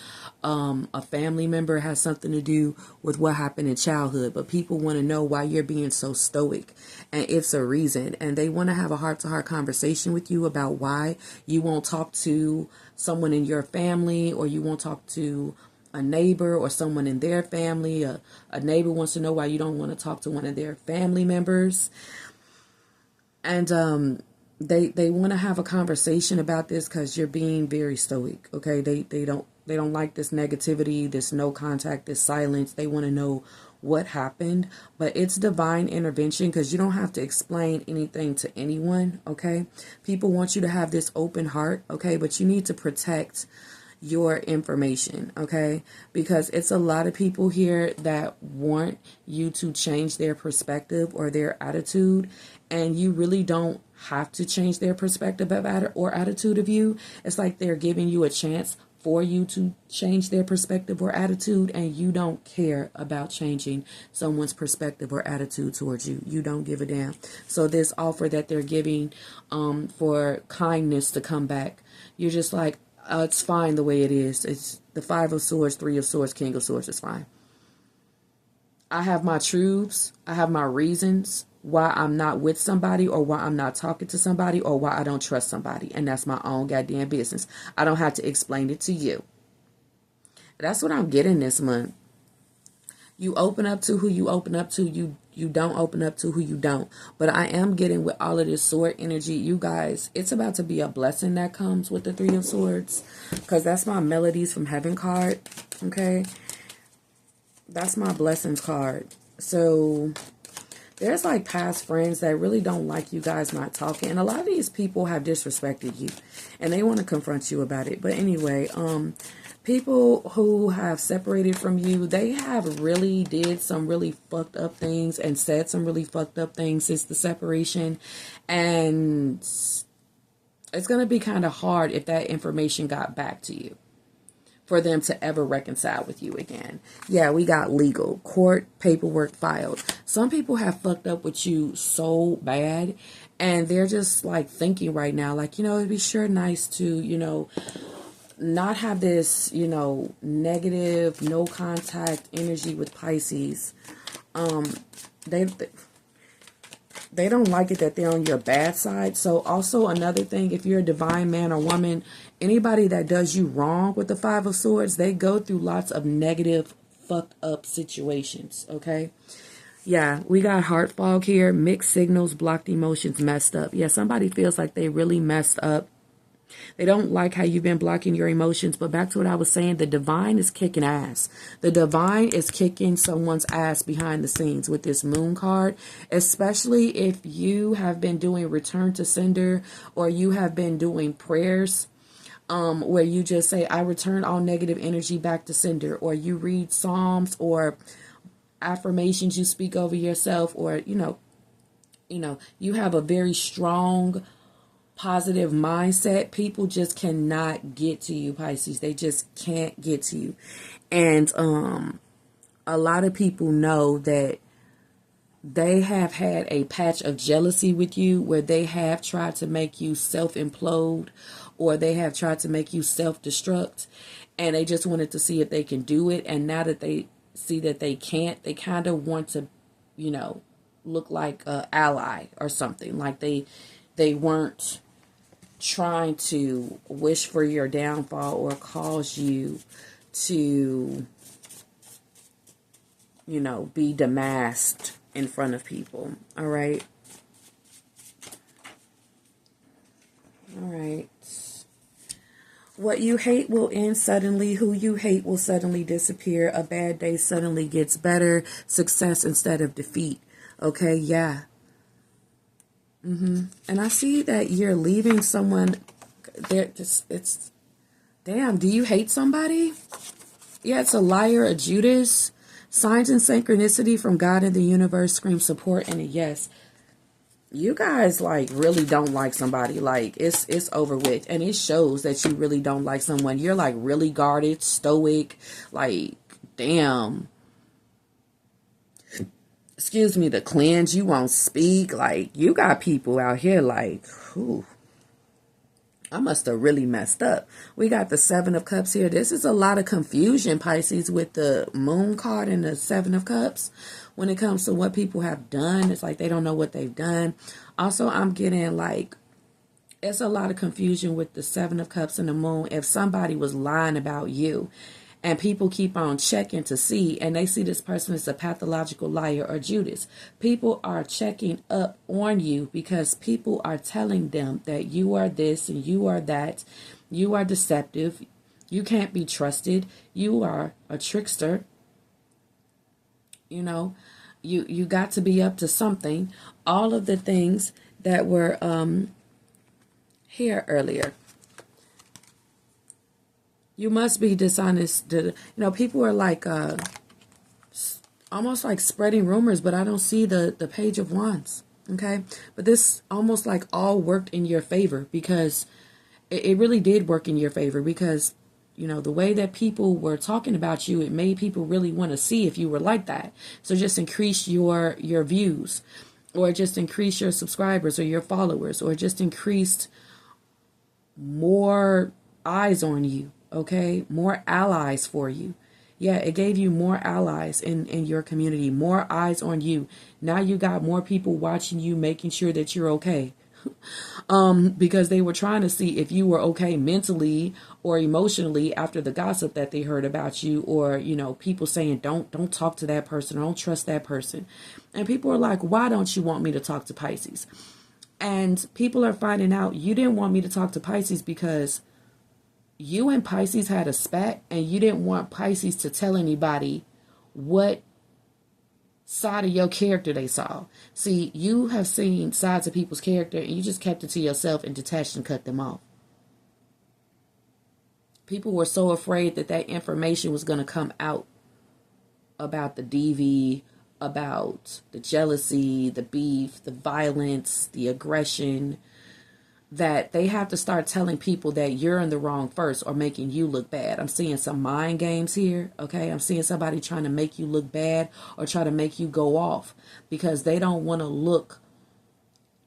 S1: a family member, it has something to do with what happened in childhood. But people want to know why you're being so stoic. And it's a reason. And they want to have a heart-to-heart conversation with you about why you won't talk to someone in your family, or you won't talk to a neighbor or someone in their family. A neighbor wants to know why you don't want to talk to one of their family members. And they want to have a conversation about this because you're being very stoic. Okay, they don't like this negativity, this no contact, this silence. They want to know what happened, but it's divine intervention because you don't have to explain anything to anyone. Okay, people want you to have this open heart. Okay, but you need to protect your information, okay? Because it's a lot of people here that want you to change their perspective or their attitude, and you really don't have to change their perspective or attitude of you. It's like they're giving you a chance for you to change their perspective or attitude, and you don't care about changing someone's perspective or attitude towards you. You don't give a damn. So this offer that they're giving for kindness to come back, you're just like, it's fine the way it is. It's the Five of Swords, Three of Swords, King of Swords. It's fine. I have my truths. I have my reasons why I'm not with somebody, or why I'm not talking to somebody, or why I don't trust somebody. And that's my own goddamn business. I don't have to explain it to you. That's what I'm getting this month. You open up to who you open up to. You don't open up to who you don't. But I am getting, with all of this sword energy, you guys, it's about to be a blessing that comes with the Three of Swords. Because that's my Melodies from Heaven card. Okay. That's my blessings card. So there's like past friends that really don't like you guys not talking. And a lot of these people have disrespected you. And they want to confront you about it. But anyway, people who have separated from you, they have really did some really fucked up things and said some really fucked up things since the separation. And it's going to be kind of hard if that information got back to you, for them to ever reconcile with you again. Yeah, we got legal, court, paperwork filed. Some people have fucked up with you so bad, and they're just like thinking right now, like, you know, it'd be sure nice to, you know, not have this, you know, negative, no contact energy with Pisces. They don't like it that they're on your bad side. So also another thing, if you're a divine man or woman, anybody that does you wrong with the Five of Swords, they go through lots of negative, fucked up situations. Okay. Yeah, we got heart fog here, mixed signals, blocked emotions, messed up. Yeah, somebody feels like they really messed up. They don't like how you've been blocking your emotions. But back to what I was saying, the divine is kicking ass. The divine is kicking someone's ass behind the scenes with this moon card, especially if you have been doing return to sender, or you have been doing prayers where you just say, I return all negative energy back to sender, or you read Psalms or affirmations you speak over yourself, or, you know, you have a very strong positive mindset. People just cannot get to you, Pisces. They just can't get to you. And a lot of people know that they have had a patch of jealousy with you, where they have tried to make you self-implode, or they have tried to make you self-destruct, and they just wanted to see if they can do it. And now that they see that they can't, they kind of want to, you know, look like an ally or something. Like they weren't trying to wish for your downfall or cause you to, you know, be demasked in front of people. All right. All right. What you hate will end suddenly. Who you hate will suddenly disappear. A bad day suddenly gets better. Success instead of defeat. Okay. Yeah. And I see that you're leaving someone there. It's damn. Do you hate somebody? Yeah, it's a liar, a Judas. Signs and synchronicity from God and the universe scream support and a yes. You guys like really don't like somebody. Like it's over with, and it shows that you really don't like someone. You're like really guarded, stoic. Like damn. Excuse me, the cleanse, you won't speak. Like, you got people out here like, whew, I must have really messed up. We got the Seven of Cups here. This is a lot of confusion, Pisces, with the Moon card and the Seven of Cups. When it comes to what people have done, it's like they don't know what they've done. Also, I'm getting like, it's a lot of confusion with the Seven of Cups and the Moon. If somebody was lying about you, and people keep on checking to see, and they see this person as a pathological liar or Judas. People are checking up on you because people are telling them that you are this and you are that. You are deceptive. You can't be trusted. You are a trickster. You know, you got to be up to something. All of the things that were here earlier. You must be dishonest. You know, people are like almost like spreading rumors, but I don't see the Page of Wands. Okay, but this almost like all worked in your favor, because it really did work in your favor, because You know, the way that people were talking about you, it made people really want to see if you were like that. So just increase your views, or just increase your subscribers or your followers, or just increased more eyes on you, okay? More allies for you. Yeah, it gave you more allies in your community, more eyes on you. Now you got more people watching you, making sure that you're okay. Because they were trying to see if you were okay mentally or emotionally after the gossip that they heard about you, or, you know, people saying, don't talk to that person, don't trust that person. And people are like, why don't you want me to talk to Pisces? And people are finding out you didn't want me to talk to Pisces because you and Pisces had a spat, and you didn't want Pisces to tell anybody what side of your character they saw. See, you have seen sides of people's character, and you just kept it to yourself and detached and cut them off. People were so afraid that that information was going to come out about the DV, about the jealousy, the beef, the violence, the aggression, that they have to start telling people that you're in the wrong first, or making you look bad. I'm seeing some mind games here, okay? I'm seeing somebody trying to make you look bad or try to make you go off because they don't want to look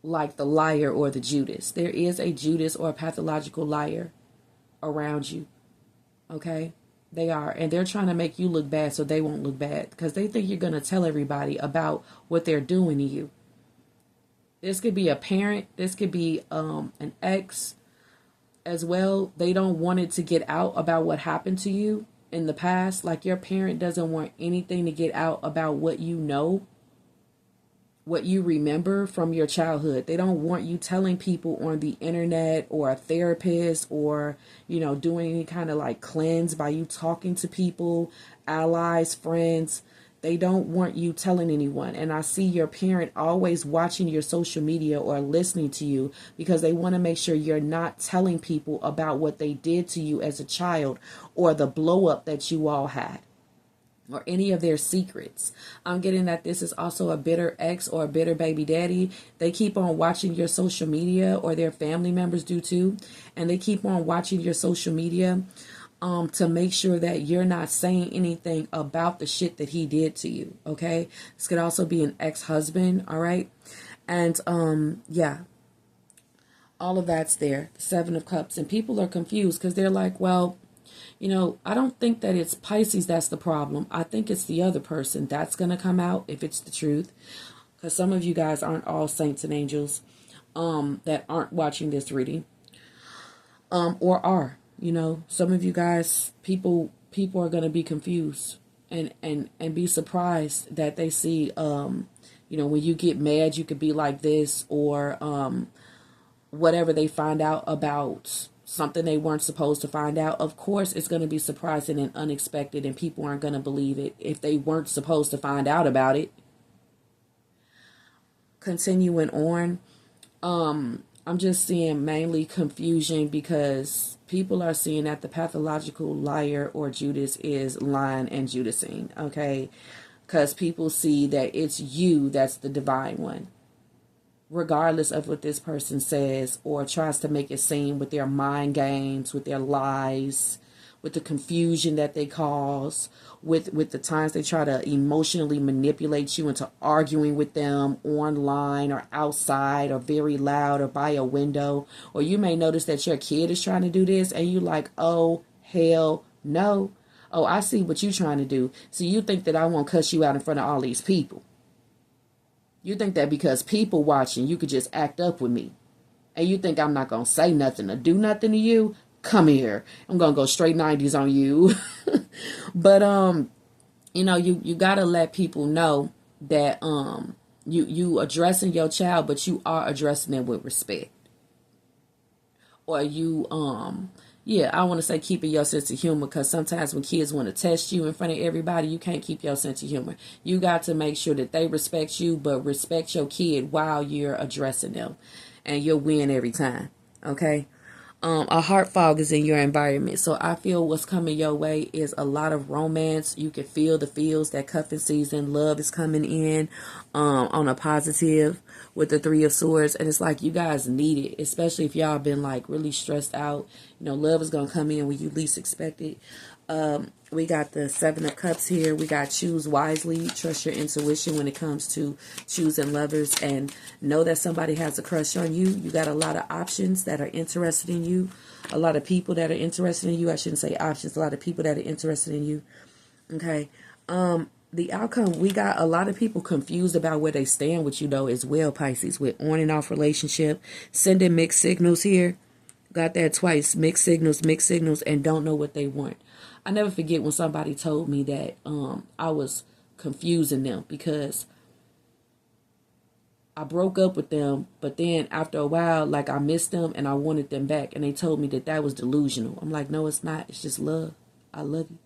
S1: like the liar or the Judas. There is a Judas or a pathological liar around you, okay? They are, and they're trying to make you look bad so they won't look bad because they think you're going to tell everybody about what they're doing to you. This could be a parent. This could be an ex as well. They don't want it to get out about what happened to you in the past. Like your parent doesn't want anything to get out about what you know, what you remember from your childhood. They don't want you telling people on the internet or a therapist, or, you know, doing any kind of like cleanse by you talking to people, allies, friends. They don't want you telling anyone. And I see your parent always watching your social media or listening to you because they want to make sure you're not telling people about what they did to you as a child, or the blow up that you all had, or any of their secrets. I'm getting that this is also a bitter ex or a bitter baby daddy. They keep on watching your social media, or their family members do too. And they keep on watching your social media to make sure that you're not saying anything about the shit that he did to you, okay? This could also be an ex-husband, all right? And, yeah, all of that's there, the Seven of Cups. And people are confused because they're like, well, you know, I don't think that it's Pisces that's the problem. I think it's the other person that's going to come out if it's the truth. Because some of you guys aren't all saints and angels that aren't watching this reading, or are. You know, some of you guys, people are going to be confused and be surprised that they see, you know, when you get mad, you could be like this, or whatever they find out about something they weren't supposed to find out. Of course, it's going to be surprising and unexpected, and people aren't going to believe it if they weren't supposed to find out about it. Continuing on, I'm just seeing mainly confusion because people are seeing that the pathological liar or Judas is lying and Judasing, okay? Because people see that it's you that's the divine one, regardless of what this person says or tries to make it seem, with their mind games, with their lies, with the confusion that they cause, with the times they try to emotionally manipulate you into arguing with them online or outside or very loud or by a window. Or you may notice that your kid is trying to do this and you like, oh, hell no. Oh, I see what you're trying to do. So you think that I won't cuss you out in front of all these people. You think that because people watching, you could just act up with me. And you think I'm not going to say nothing or do nothing to you? Come here. I'm going to go straight 90s on you. But, you know, you got to let people know that you addressing your child, but you are addressing them with respect. Or you, yeah, I want to say keeping your sense of humor, because sometimes when kids want to test you in front of everybody, you can't keep your sense of humor. You got to make sure that they respect you, but respect your kid while you're addressing them. And you'll win every time. Okay? A heart fog is in your environment. So I feel what's coming your way is a lot of romance. You can feel the feels that cuffing season. Love is coming in on a positive with the Three of Swords. And it's like you guys need it, especially if y'all been like really stressed out. You know, love is going to come in when you least expect it. We got the Seven of Cups here. We got choose wisely. Trust your intuition when it comes to choosing lovers, and know that somebody has a crush on you. You got a lot of options that are interested in you. A lot of people that are interested in you. I shouldn't say options. A lot of people that are interested in you. Okay. The outcome, we got a lot of people confused about where they stand with you though as well, Pisces, with on and off relationship. Sending mixed signals here. Got that twice. Mixed signals, and don't know what they want. I never forget when somebody told me that I was confusing them because I broke up with them, but then after a while, like I missed them and I wanted them back, and they told me that that was delusional. I'm like, no, it's not. It's just love. I love you.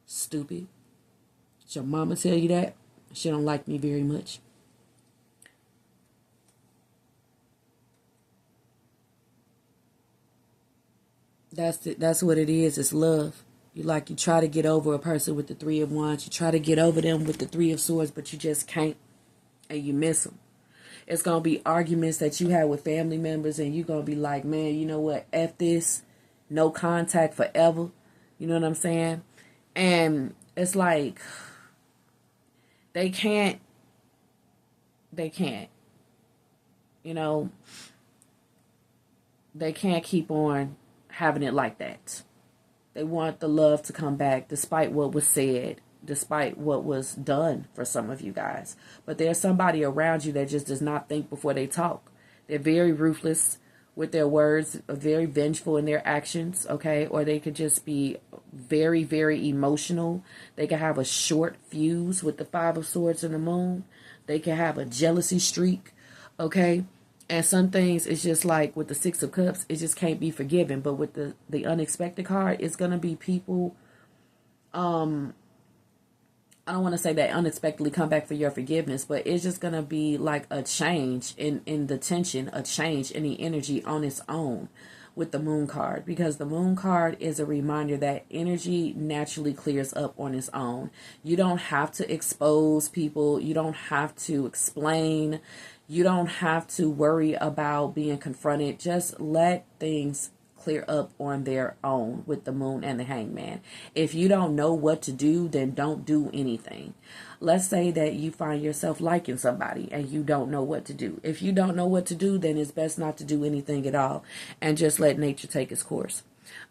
S1: Stupid. Did your mama tell you that? She don't like me very much. That's what it is. It's love. You try to get over a person with the Three of Wands. You try to get over them with the Three of Swords, but you just can't, and you miss them. It's gonna be arguments that you have with family members, and you're gonna be like, man, you know what? F this, no contact forever. You know what I'm saying? And it's like they can't. They can't. You know, they can't keep on having it like that. They want the love to come back despite what was said, despite what was done for some of you guys. But there's somebody around you that just does not think before they talk. They're very ruthless with their words, very vengeful in their actions, okay? Or they could just be very, very emotional. They could have a short fuse with the Five of Swords and the Moon. They can have a jealousy streak, okay? And some things, it's just like with the Six of Cups, it just can't be forgiven. But with the unexpected card, it's going to be people, I don't want to say that unexpectedly come back for your forgiveness, but it's just going to be like a change in the tension, a change in the energy on its own with the Moon card. Because the Moon card is a reminder that energy naturally clears up on its own. You don't have to expose people. You don't have to explain. You don't have to worry about being confronted. Just let things clear up on their own with the Moon and the Hangman. If you don't know what to do, then don't do anything. Let's say that you find yourself liking somebody and you don't know what to do. If you don't know what to do, then it's best not to do anything at all and just let nature take its course.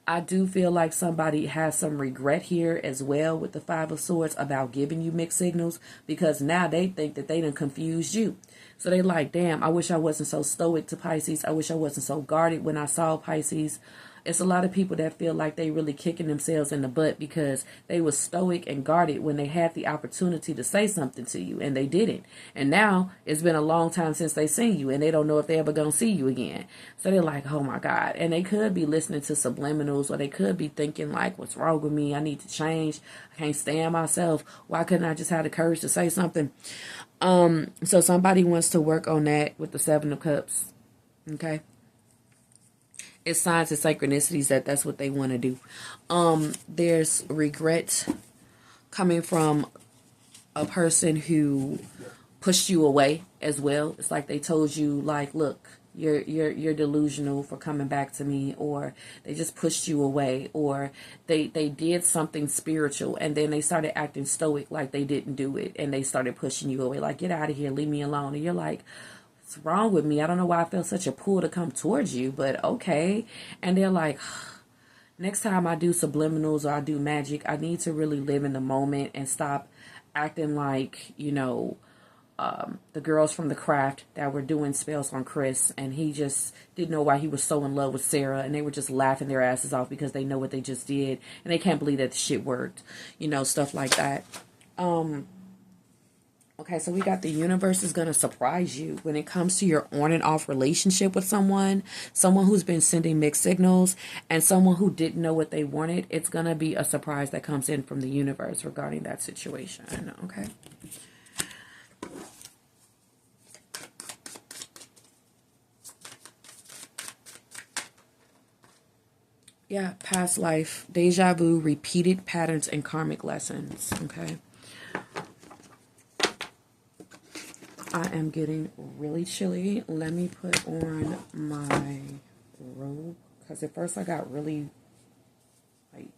S1: I do feel like somebody has some regret here as well with the Five of Swords about giving you mixed signals, because now they think that they done confused you. So they like, damn, I wish I wasn't so stoic to Pisces. I wish I wasn't so guarded when I saw Pisces. It's a lot of people that feel like they really kicking themselves in the butt because they were stoic and guarded when they had the opportunity to say something to you and they didn't. And now it's been a long time since they seen you and they don't know if they ever gonna see you again. So they're like, oh my God. And they could be listening to subliminals, or they could be thinking like, what's wrong with me? I need to change. I can't stand myself. Why couldn't I just have the courage to say something? So somebody wants to work on that with the Seven of Cups. Okay. It's signs and synchronicities that's what they want to do. There's regret coming from a person who pushed you away as well. It's like they told you, like, look, you're delusional for coming back to me, or they just pushed you away, or they did something spiritual and then they started acting stoic like they didn't do it, and they started pushing you away, like, get out of here, leave me alone. And you're like, what's wrong with me? I don't know why I feel such a pull to come towards you, but okay. And they're like, next time I do subliminals or I do magic, I need to really live in the moment and stop acting like, the girls from The Craft that were doing spells on Chris, and he just didn't know why he was so in love with Sarah, and they were just laughing their asses off because they know what they just did and they can't believe that the shit worked, stuff like that. Okay, so we got the universe is going to surprise you when it comes to your on and off relationship with someone who's been sending mixed signals, and someone who didn't know what they wanted. It's going to be a surprise that comes in from the universe regarding that situation. Okay. Yeah, past life, deja vu, repeated patterns, and karmic lessons. Okay. I am getting really chilly. Let me put on my robe. Because at first I got really, like,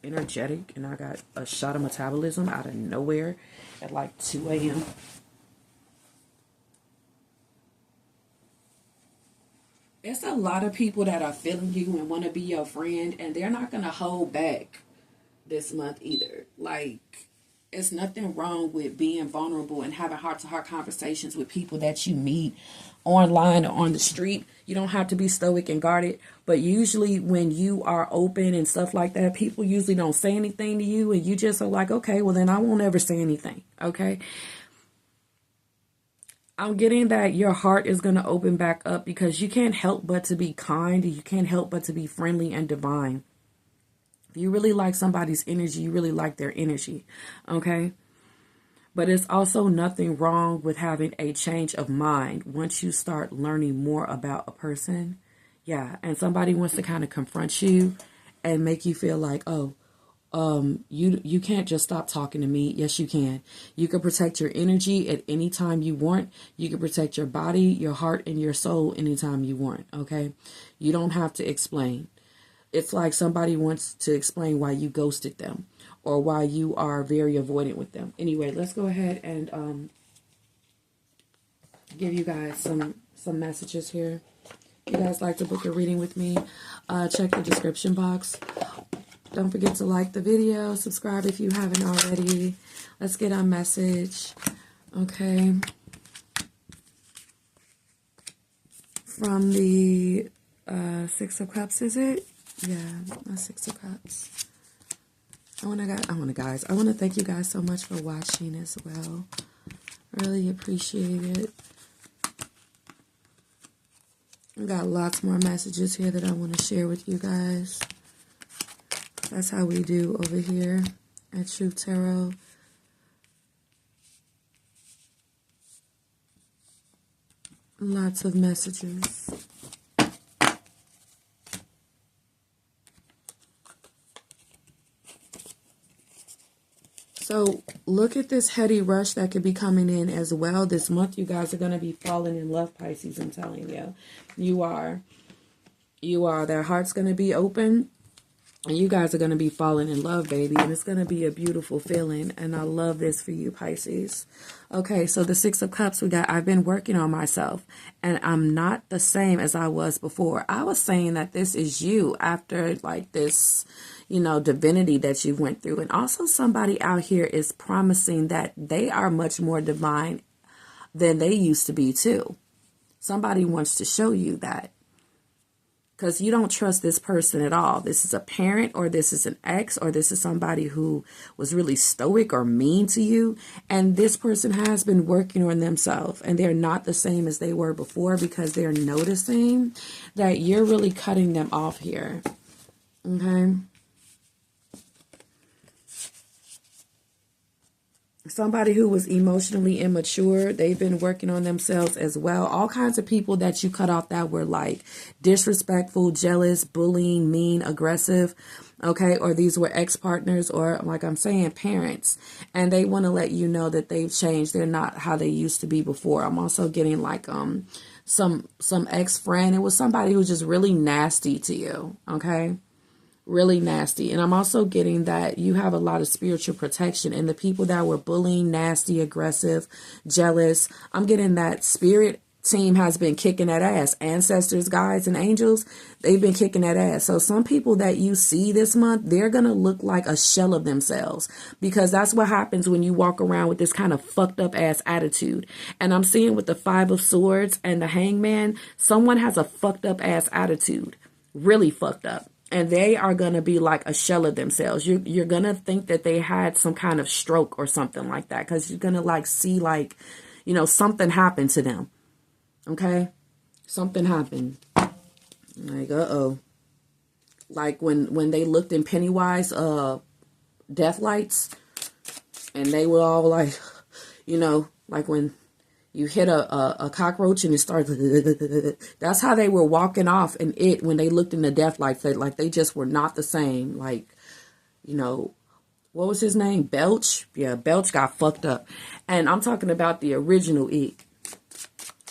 S1: energetic. And I got a shot of metabolism out of nowhere at like 2 a.m. It's a lot of people that are feeling you and want to be your friend, and they're not going to hold back this month either. Like, it's nothing wrong with being vulnerable and having heart-to-heart conversations with people that you meet online or on the street. You don't have to be stoic and guarded, but usually when you are open and stuff like that, people usually don't say anything to you, and you just are like, okay, well then I won't ever say anything. Okay. I'm getting that your heart is going to open back up because you can't help but to be kind. You can't help but to be friendly and divine. If you really like somebody's energy, you really like their energy. Okay. But it's also nothing wrong with having a change of mind once you start learning more about a person. Yeah. And somebody wants to kind of confront you and make you feel like, oh, you can't just stop talking to me. Yes, you can. You can protect your energy at any time you want. You can protect your body, your heart, and your soul anytime you want. Okay. You don't have to explain. It's like somebody wants to explain why you ghosted them or why you are very avoidant with them. Anyway, let's go ahead and give you guys some messages here. If you guys like to book a reading with me, check the description box. Don't forget to like the video, subscribe if you haven't already. Let's get our message. Okay. From the Six of Cups, is it? Yeah, Six of Cups. I want to thank you guys so much for watching as well. Really appreciate it. I got lots more messages here that I want to share with you guys. That's how we do over here at Truth Tarot. Lots of messages. So look at this heady rush that could be coming in as well. This month you guys are going to be falling in love, Pisces, I'm telling you. You are. Their heart's going to be open. And you guys are going to be falling in love, baby. And it's going to be a beautiful feeling. And I love this for you, Pisces. Okay, so the Six of Cups we got. I've been working on myself. And I'm not the same as I was before. I was saying that this is you after like this, divinity that you went through. And also somebody out here is promising that they are much more divine than they used to be too. Somebody wants to show you that. Because you don't trust this person at all. This is a parent, or this is an ex, or this is somebody who was really stoic or mean to you. And this person has been working on themselves, and they're not the same as they were before because they're noticing that you're really cutting them off here. Okay. Somebody who was emotionally immature, they've been working on themselves as well. All kinds of people that you cut off that were like disrespectful, jealous, bullying, mean, aggressive, okay? Or these were ex-partners or, like I'm saying, parents. And they want to let you know that they've changed. They're not how they used to be before. I'm also getting like some ex-friend. It was somebody who was just really nasty to you, okay? Really nasty. And I'm also getting that you have a lot of spiritual protection, and the people that were bullying, nasty, aggressive, jealous, I'm getting that spirit team has been kicking that ass. Ancestors, guides, and angels, they've been kicking that ass. So some people that you see this month, they're going to look like a shell of themselves, because that's what happens when you walk around with this kind of fucked up ass attitude. And I'm seeing with the Five of Swords and the Hangman, someone has a fucked up ass attitude, really fucked up. And they are going to be like a shell of themselves. You're going to think that they had some kind of stroke or something like that. Because you're going to like see like, something happened to them. Okay? Something happened. Like, uh-oh. Like when they looked in Pennywise death lights. And they were all like, like when You hit a cockroach and it starts. That's how they were walking off. And when they looked in the death light, they just were not the same. Like, you know, what was his name? Belch? Yeah, Belch got fucked up. And I'm talking about the original It.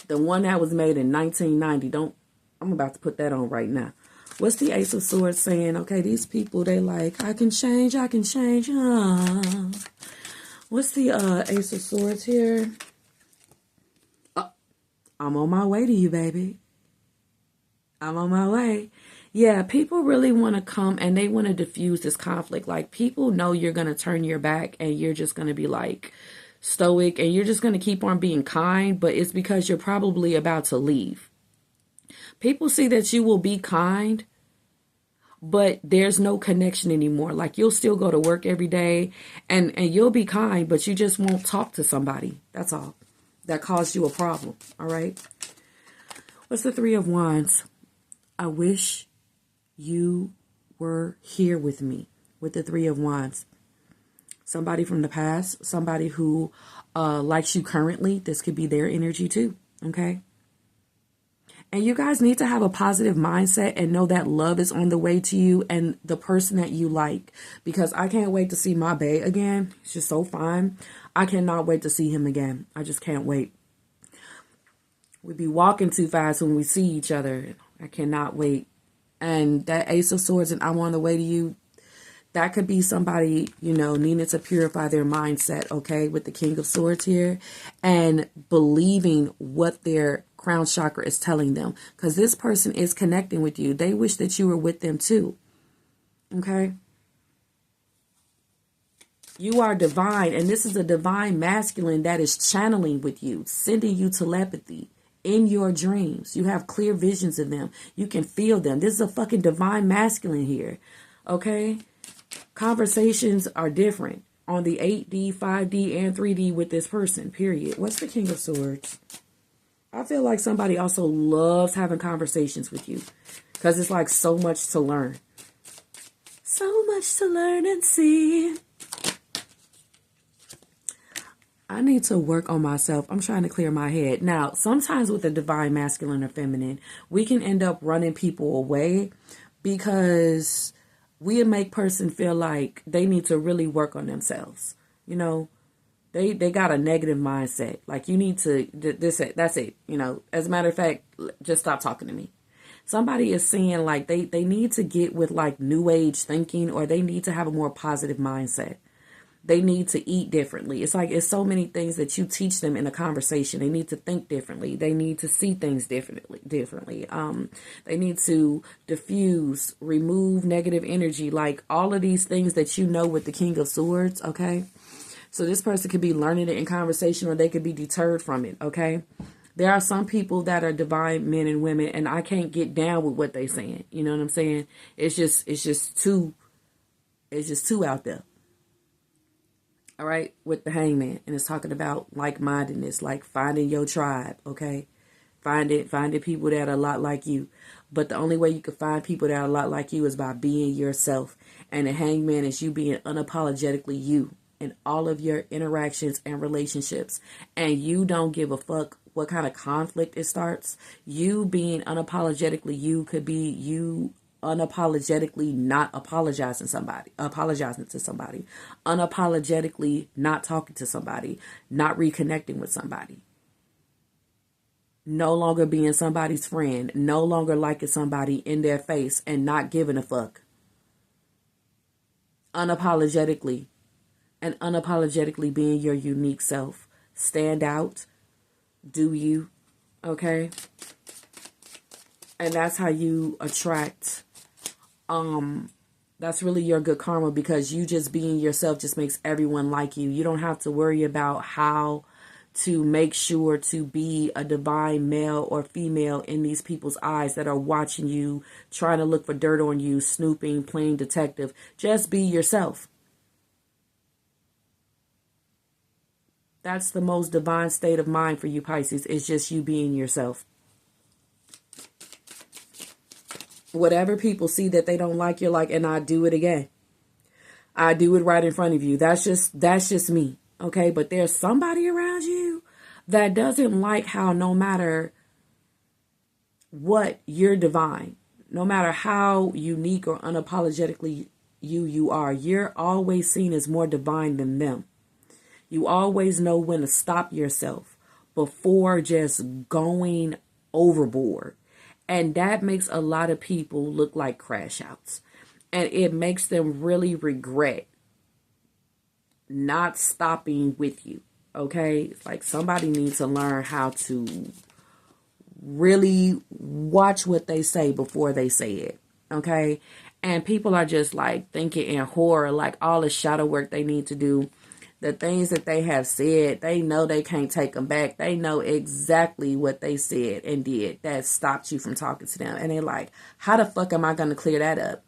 S1: The one that was made in 1990. I'm about to put that on right now. What's the Ace of Swords saying? Okay, these people, they like, I can change. What's the Ace of Swords here? I'm on my way to you, baby. I'm on my way. Yeah, people really want to come and they want to diffuse this conflict. Like, people know you're going to turn your back and you're just going to be like stoic and you're just going to keep on being kind, but it's because you're probably about to leave. People see that you will be kind, but there's no connection anymore. Like, you'll still go to work every day and you'll be kind, but you just won't talk to somebody. That's all. That caused you a problem. All right. What's the Three of Wands? I wish you were here with me with the Three of Wands. Somebody from the past, somebody who likes you currently. This could be their energy too. Okay. And you guys need to have a positive mindset and know that love is on the way to you and the person that you like. Because I can't wait to see my bae again. He's just so fine. I cannot wait to see him again. I just can't wait. We be walking too fast when we see each other. I cannot wait. And that Ace of Swords and I'm on the way to you, that could be somebody, you know, needing to purify their mindset, okay, with the King of Swords here and believing what their crown chakra is telling them, because this person is connecting with you. They wish that you were with them too, okay? You are divine, and this is a divine masculine that is channeling with you, sending you telepathy in your dreams. You have clear visions of them. You can feel them. This is a fucking divine masculine here, okay? Conversations are different on the 8D, 5D, and 3D with this person, period. What's the King of Swords? I feel like somebody also loves having conversations with you because it's like so much to learn. So much to learn and see. I need to work on myself. I'm trying to clear my head. Now, sometimes with the divine masculine or feminine, we can end up running people away because we make person feel like they need to really work on themselves. You know, they got a negative mindset. Like, you need to, that's it. You know, as a matter of fact, just stop talking to me. Somebody is saying like they need to get with like new age thinking, or they need to have a more positive mindset. They need to eat differently. It's like, it's so many things that you teach them in a conversation. They need to think differently. They need to see things differently. They need to diffuse, remove negative energy, like all of these things that you know with the King of Swords, okay? So this person could be learning it in conversation, or they could be deterred from it, okay? There are some people that are divine men and women, and I can't get down with what they're saying. You know what I'm saying? It's just too out there. All right, with the Hangman, and it's talking about like-mindedness, like finding your tribe, okay? Finding people that are a lot like you. But the only way you can find people that are a lot like you is by being yourself. And the Hangman is you being unapologetically you in all of your interactions and relationships. And you don't give a fuck what kind of conflict it starts. You being unapologetically you could be you unapologetically not apologizing to somebody, unapologetically not talking to somebody, not reconnecting with somebody, no longer being somebody's friend, no longer liking somebody in their face and not giving a fuck. Unapologetically, and unapologetically being your unique self. Stand out, do you, okay? And that's how you attract, that's really your good karma, because you just being yourself just makes everyone like you. You don't have to worry about how to make sure to be a divine male or female in these people's eyes that are watching you, trying to look for dirt on you, snooping, playing detective. Just be yourself. That's the most divine state of mind for you, Pisces. It's just you being yourself. Whatever people see that they don't like, you're like, and I do it again. I do it right in front of you. That's just me. Okay. But there's somebody around you. that doesn't like how no matter what, you're divine. No matter how unique or unapologetically you are, you're always seen as more divine than them. You always know when to stop yourself before just going overboard. And that makes a lot of people look like crash outs. And it makes them really regret not stopping with you. Okay? It's like somebody needs to learn how to really watch what they say before they say it. Okay? And people are just like thinking in horror, like all the shadow work they need to do. The things that they have said, they know they can't take them back. They know exactly what they said and did that stopped you from talking to them. And they're like, how the fuck am I going to clear that up?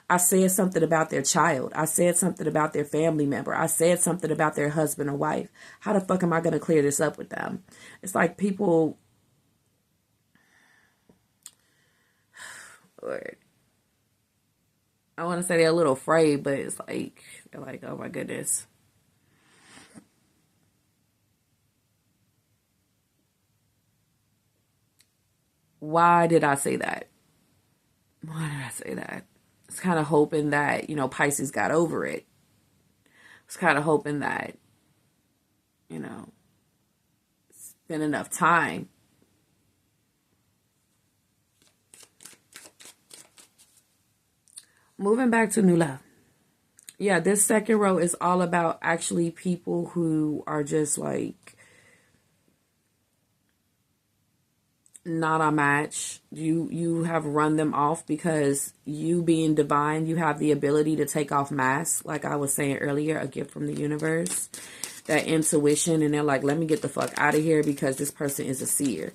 S1: I said something about their child. I said something about their family member. I said something about their husband or wife. How the fuck am I going to clear this up with them? It's like people, or I want to say they're a little afraid, but it's like, they're like, oh my goodness. Why did I say that? Why did I say that? It's kind of hoping that, Pisces got over it. It's kind of hoping that, it's been enough time. Moving back to new love. Yeah, this second row is all about actually people who are just like not a match. You have run them off because you being divine, you have the ability to take off masks, like I was saying earlier, a gift from the universe, that intuition, and they're like, let me get the fuck out of here because this person is a seer.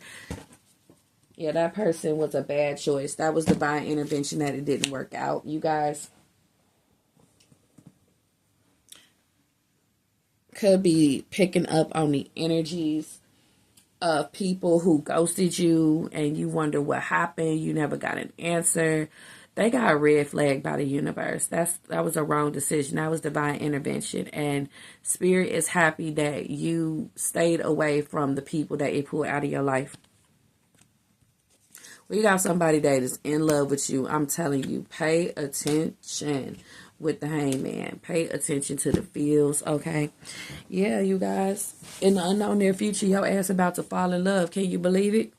S1: Yeah, that person was a bad choice. That was divine intervention that it didn't work out, you guys. Could be picking up on the energies of people who ghosted you and you wonder what happened. You never got an answer. They got a red flag by the universe. That was a wrong decision. That was divine intervention. And spirit is happy that you stayed away from the people that it pulled out of your life. We got somebody that is in love with you. I'm telling you, pay attention with the hangman. Pay attention to the feels, okay? Yeah, you guys. In the unknown near future, your ass about to fall in love. Can you believe it?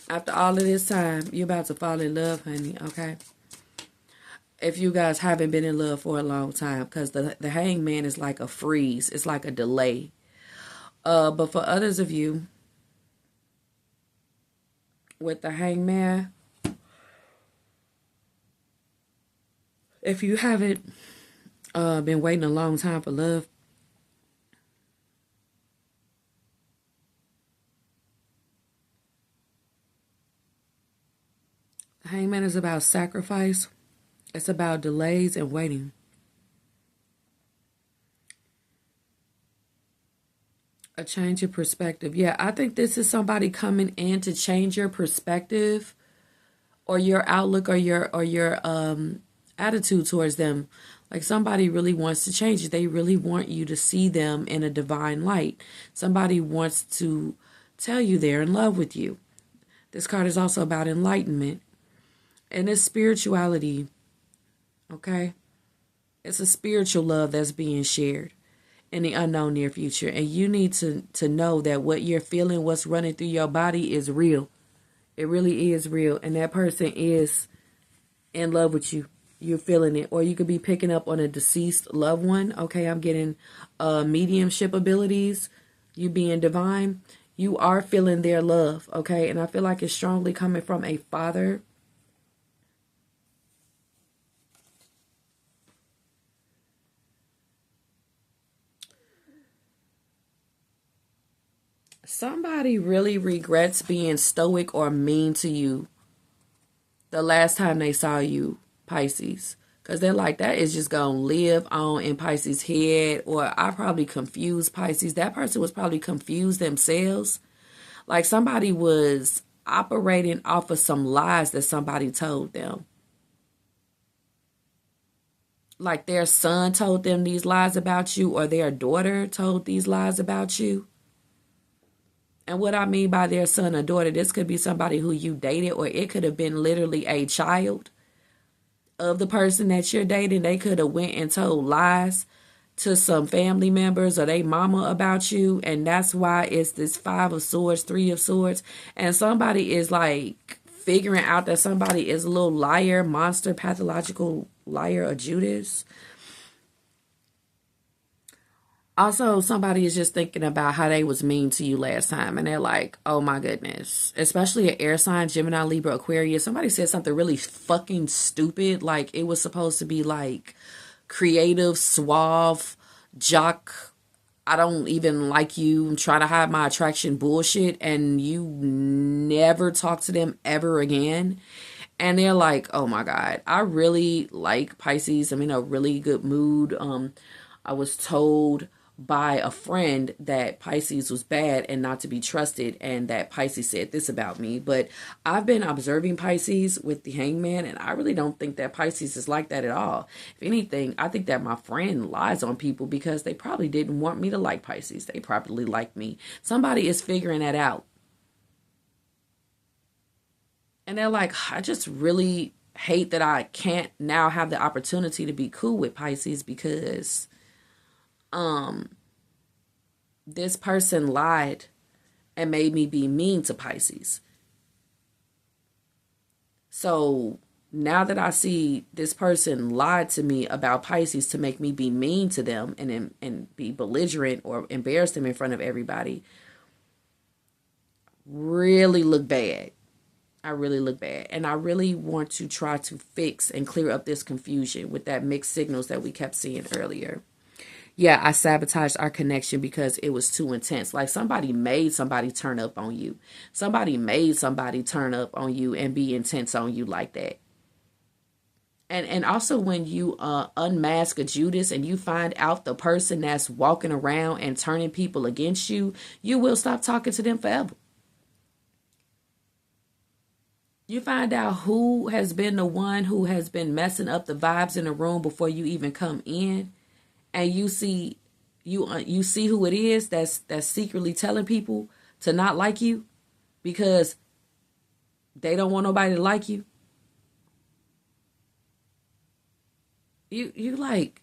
S1: After all of this time, you're about to fall in love, honey, okay? If you guys haven't been in love for a long time, because the hangman is like a freeze. It's like a delay. But for others of you, with the hangman, if you haven't been waiting a long time for love, the hangman is about sacrifice. It's about delays and waiting. A change of perspective. Yeah, I think this is somebody coming in to change your perspective or your outlook or your attitude towards them. Like somebody really wants to change it. They really want you to see them in a divine light. Somebody wants to tell you they're in love with you. This card is also about enlightenment. And it's spirituality. Okay? It's a spiritual love that's being shared in the unknown near future. And you need to know that what you're feeling, what's running through your body is real. It really is real. And that person is in love with you. You're feeling it. Or you could be picking up on a deceased loved one. Okay, I'm getting mediumship abilities. You being divine. You are feeling their love. Okay, and I feel like it's strongly coming from a father. Somebody really regrets being stoic or mean to you the last time they saw you, Pisces. Because they're like, that is just going to live on in Pisces' head. Or I probably confused Pisces. That person was probably confused themselves. Like somebody was operating off of some lies that somebody told them. Like their son told them these lies about you, or their daughter told these lies about you. And what I mean by their son or daughter, this could be somebody who you dated, or it could have been literally a child of the person that you're dating. They could have went and told lies to some family members or they mama about you, and that's why it's this 5 of Swords, 3 of Swords, and somebody is like figuring out that somebody is a little liar, monster, pathological liar, or Judas. Also, somebody is just thinking about how they was mean to you last time, and they're like, oh my goodness. Especially an air sign, Gemini, Libra, Aquarius. Somebody said something really fucking stupid. Like, it was supposed to be like creative, suave, jock, I don't even like you, I'm trying to hide my attraction bullshit, and you never talk to them ever again. And they're like, oh my God, I really like Pisces. I'm in a really good mood. I was told by a friend that Pisces was bad and not to be trusted, and that Pisces said this about me. But I've been observing Pisces with the Hangman, and I really don't think that Pisces is like that at all. If anything, I think that my friend lies on people because they probably didn't want me to like Pisces. They probably like me. Somebody is figuring that out. And they're like, I just really hate that I can't now have the opportunity to be cool with Pisces because this person lied and made me be mean to Pisces. So now that I see this person lied to me about Pisces to make me be mean to them and be belligerent or embarrass them in front of everybody, really look bad. I really look bad. And I really want to try to fix and clear up this confusion with that mixed signals that we kept seeing earlier. Yeah, I sabotaged our connection because it was too intense. Like somebody made somebody turn up on you. Somebody made somebody turn up on you and be intense on you like that. And also when you unmask a Judas and you find out the person that's walking around and turning people against you, you will stop talking to them forever. You find out who has been the one who has been messing up the vibes in the room before you even come in, and you see who it is that's secretly telling people to not like you because they don't want nobody to like you. You like,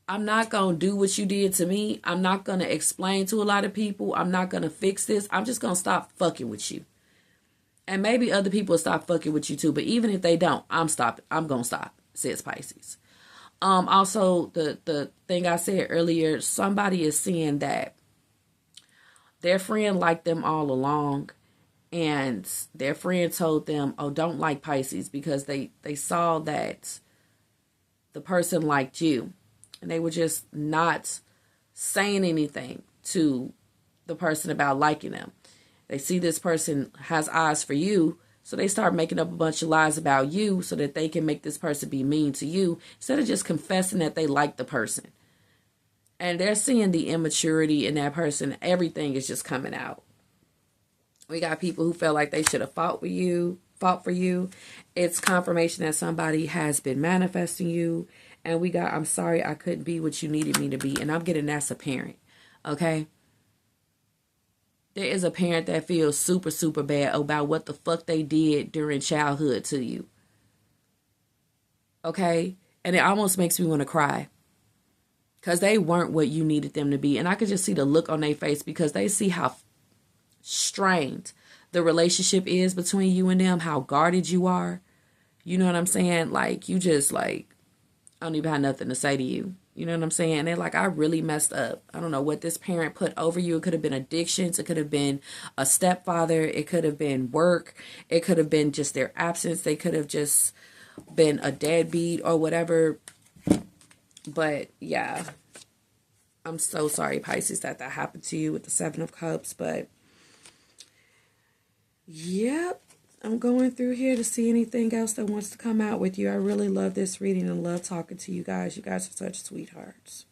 S1: I'm not going to do what you did to me. I'm not going to explain to a lot of people. I'm not going to fix this. I'm just going to stop fucking with you. And maybe other people will stop fucking with you too. But even if they don't, I'm going to stop, says Pisces. Also, the thing I said earlier, somebody is seeing that their friend liked them all along. And their friend told them, oh, don't like Pisces, because they saw that the person liked you. And they were just not saying anything to the person about liking them. They see this person has eyes for you, so they start making up a bunch of lies about you so that they can make this person be mean to you instead of just confessing that they like the person. And they're seeing the immaturity in that person. Everything is just coming out. We got people who felt like they should have fought for you. It's confirmation that somebody has been manifesting you. And we got, I'm sorry I couldn't be what you needed me to be. And I'm getting that's a parent. Okay? There is a parent that feels super, super bad about what the fuck they did during childhood to you. Okay? And it almost makes me want to cry. Because they weren't what you needed them to be. And I could just see the look on their face because they see how strained the relationship is between you and them, how guarded you are. You know what I'm saying? Like, you just like, I don't even have nothing to say to you. You know what I'm saying? And they're like, I really messed up. I don't know what this parent put over you. It could have been addictions. It could have been a stepfather. It could have been work. It could have been just their absence. They could have just been a deadbeat or whatever. But yeah, I'm so sorry, Pisces, that happened to you with the 7 of Cups. But yep, I'm going through here to see anything else that wants to come out with you. I really love this reading and love talking to you guys. You guys are such sweethearts.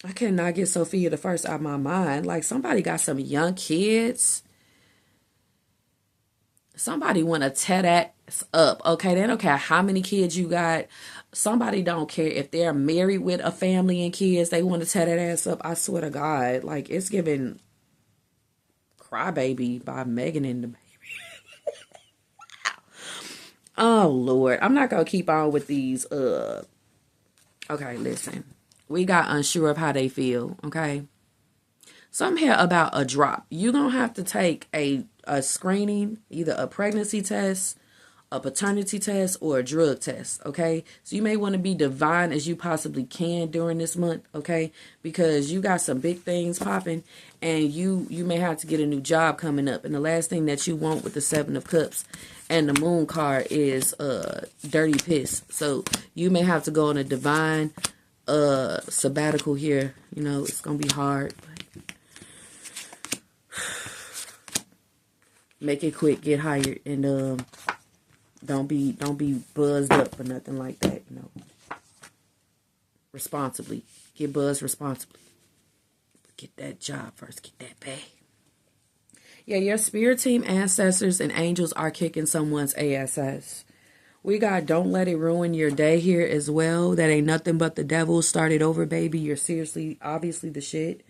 S1: I cannot get Sophia the First out of my mind. Like, somebody got some young kids. Somebody want to tear that up, okay? They don't care how many kids you got. Somebody don't care if they're married with a family and kids. They want to tear that ass up. I swear to God. Like, it's giving Crybaby by Megan and the Baby. Oh, Lord. I'm not going to keep on with these. Okay, listen. We got unsure of how they feel, okay? Some here about a drop. You're going to have to take a screening, either a pregnancy test, a paternity test, or a drug test, okay? So you may want to be divine as you possibly can during this month, okay? Because you got some big things popping, and you may have to get a new job coming up. And the last thing that you want with the Seven of Cups and the Moon card is dirty piss. So you may have to go on a divine sabbatical here. You know, it's gonna be hard, but make it quick, get hired, and don't be buzzed up or nothing like that. You know, responsibly, get buzzed responsibly. Get that job first, get that pay. Yeah, your spirit team, ancestors, and angels are kicking someone's ass. We got don't let it ruin your day here as well. That ain't nothing but the devil. Started over, baby. You're seriously, obviously the shit.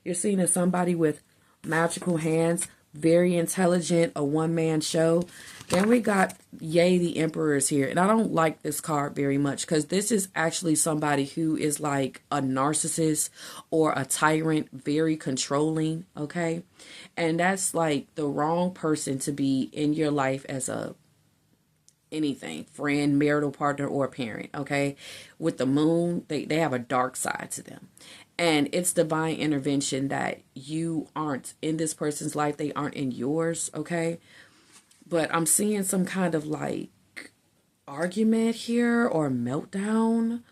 S1: You're seen as somebody with magical hands, very intelligent, a one-man show. Then we got Yay, the Emperors here. And I don't like this card very much because this is actually somebody who is like a narcissist or a tyrant, very controlling, okay? And that's like the wrong person to be in your life as a anything, friend, marital partner, or parent, okay? With the moon, they have a dark side to them. And it's divine intervention that you aren't in this person's life. They aren't in yours, okay? But I'm seeing some kind of like argument here or meltdown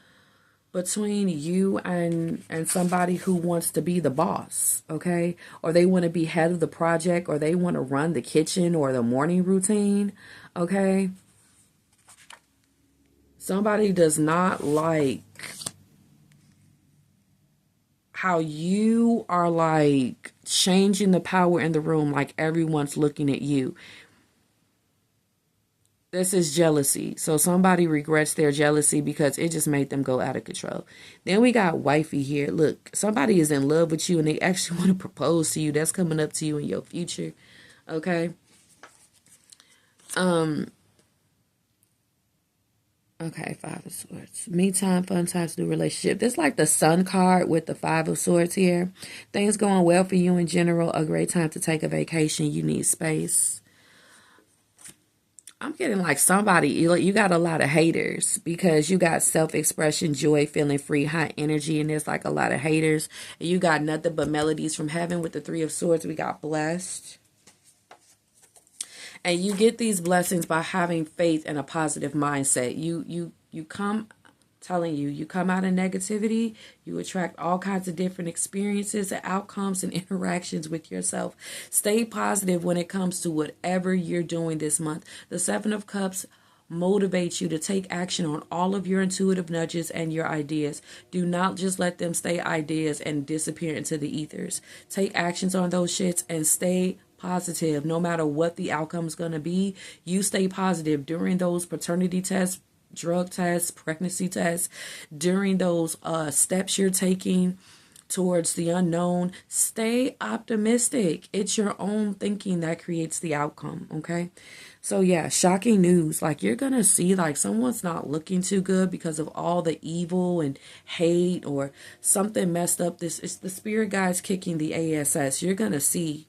S1: between you and somebody who wants to be the boss, okay? Or they want to be head of the project, or they want to run the kitchen or the morning routine, okay? Somebody does not like how you are like changing the power in the room, like everyone's looking at you. This is jealousy. So somebody regrets their jealousy because it just made them go out of control. Then we got wifey here. Look, somebody is in love with you and they actually want to propose to you. That's coming up to you in your future. Okay. Okay, Five of Swords. Me time, fun times, new relationship. This is like the Sun card with the Five of Swords here. Things going well for you in general. A great time to take a vacation. You need space. I'm getting like somebody, you got a lot of haters because you got self-expression, joy, feeling free, high energy, and there's like a lot of haters. And you got nothing but melodies from heaven with the Three of Swords. We got blessed. And you get these blessings by having faith and a positive mindset. You come, telling you, you come out of negativity, you attract all kinds of different experiences and outcomes and interactions with yourself. Stay positive when it comes to whatever you're doing this month. The Seven of Cups motivates you to take action on all of your intuitive nudges and your ideas. Do not just let them stay ideas and disappear into the ethers. Take actions on those shits and stay positive. No matter what the outcome is going to be, you stay positive during those paternity tests, drug tests, pregnancy tests, during those steps you're taking towards the unknown. Stay optimistic. It's your own thinking that creates the outcome, okay? So yeah, shocking news. Like you're going to see like someone's not looking too good because of all the evil and hate or something messed up. This is the spirit guides kicking the ass. You're going to see,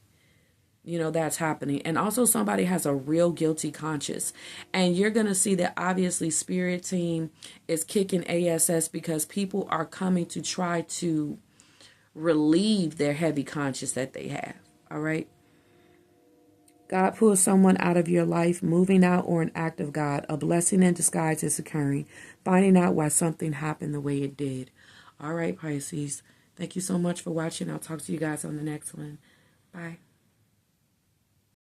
S1: you know, that's happening. And also somebody has a real guilty conscience. And you're going to see that obviously spirit team is kicking ass because people are coming to try to relieve their heavy conscience that they have. All right. God pulls someone out of your life, moving out, or an act of God. A blessing in disguise is occurring. Finding out why something happened the way it did. All right, Pisces. Thank you so much for watching. I'll talk to you guys on the next one. Bye.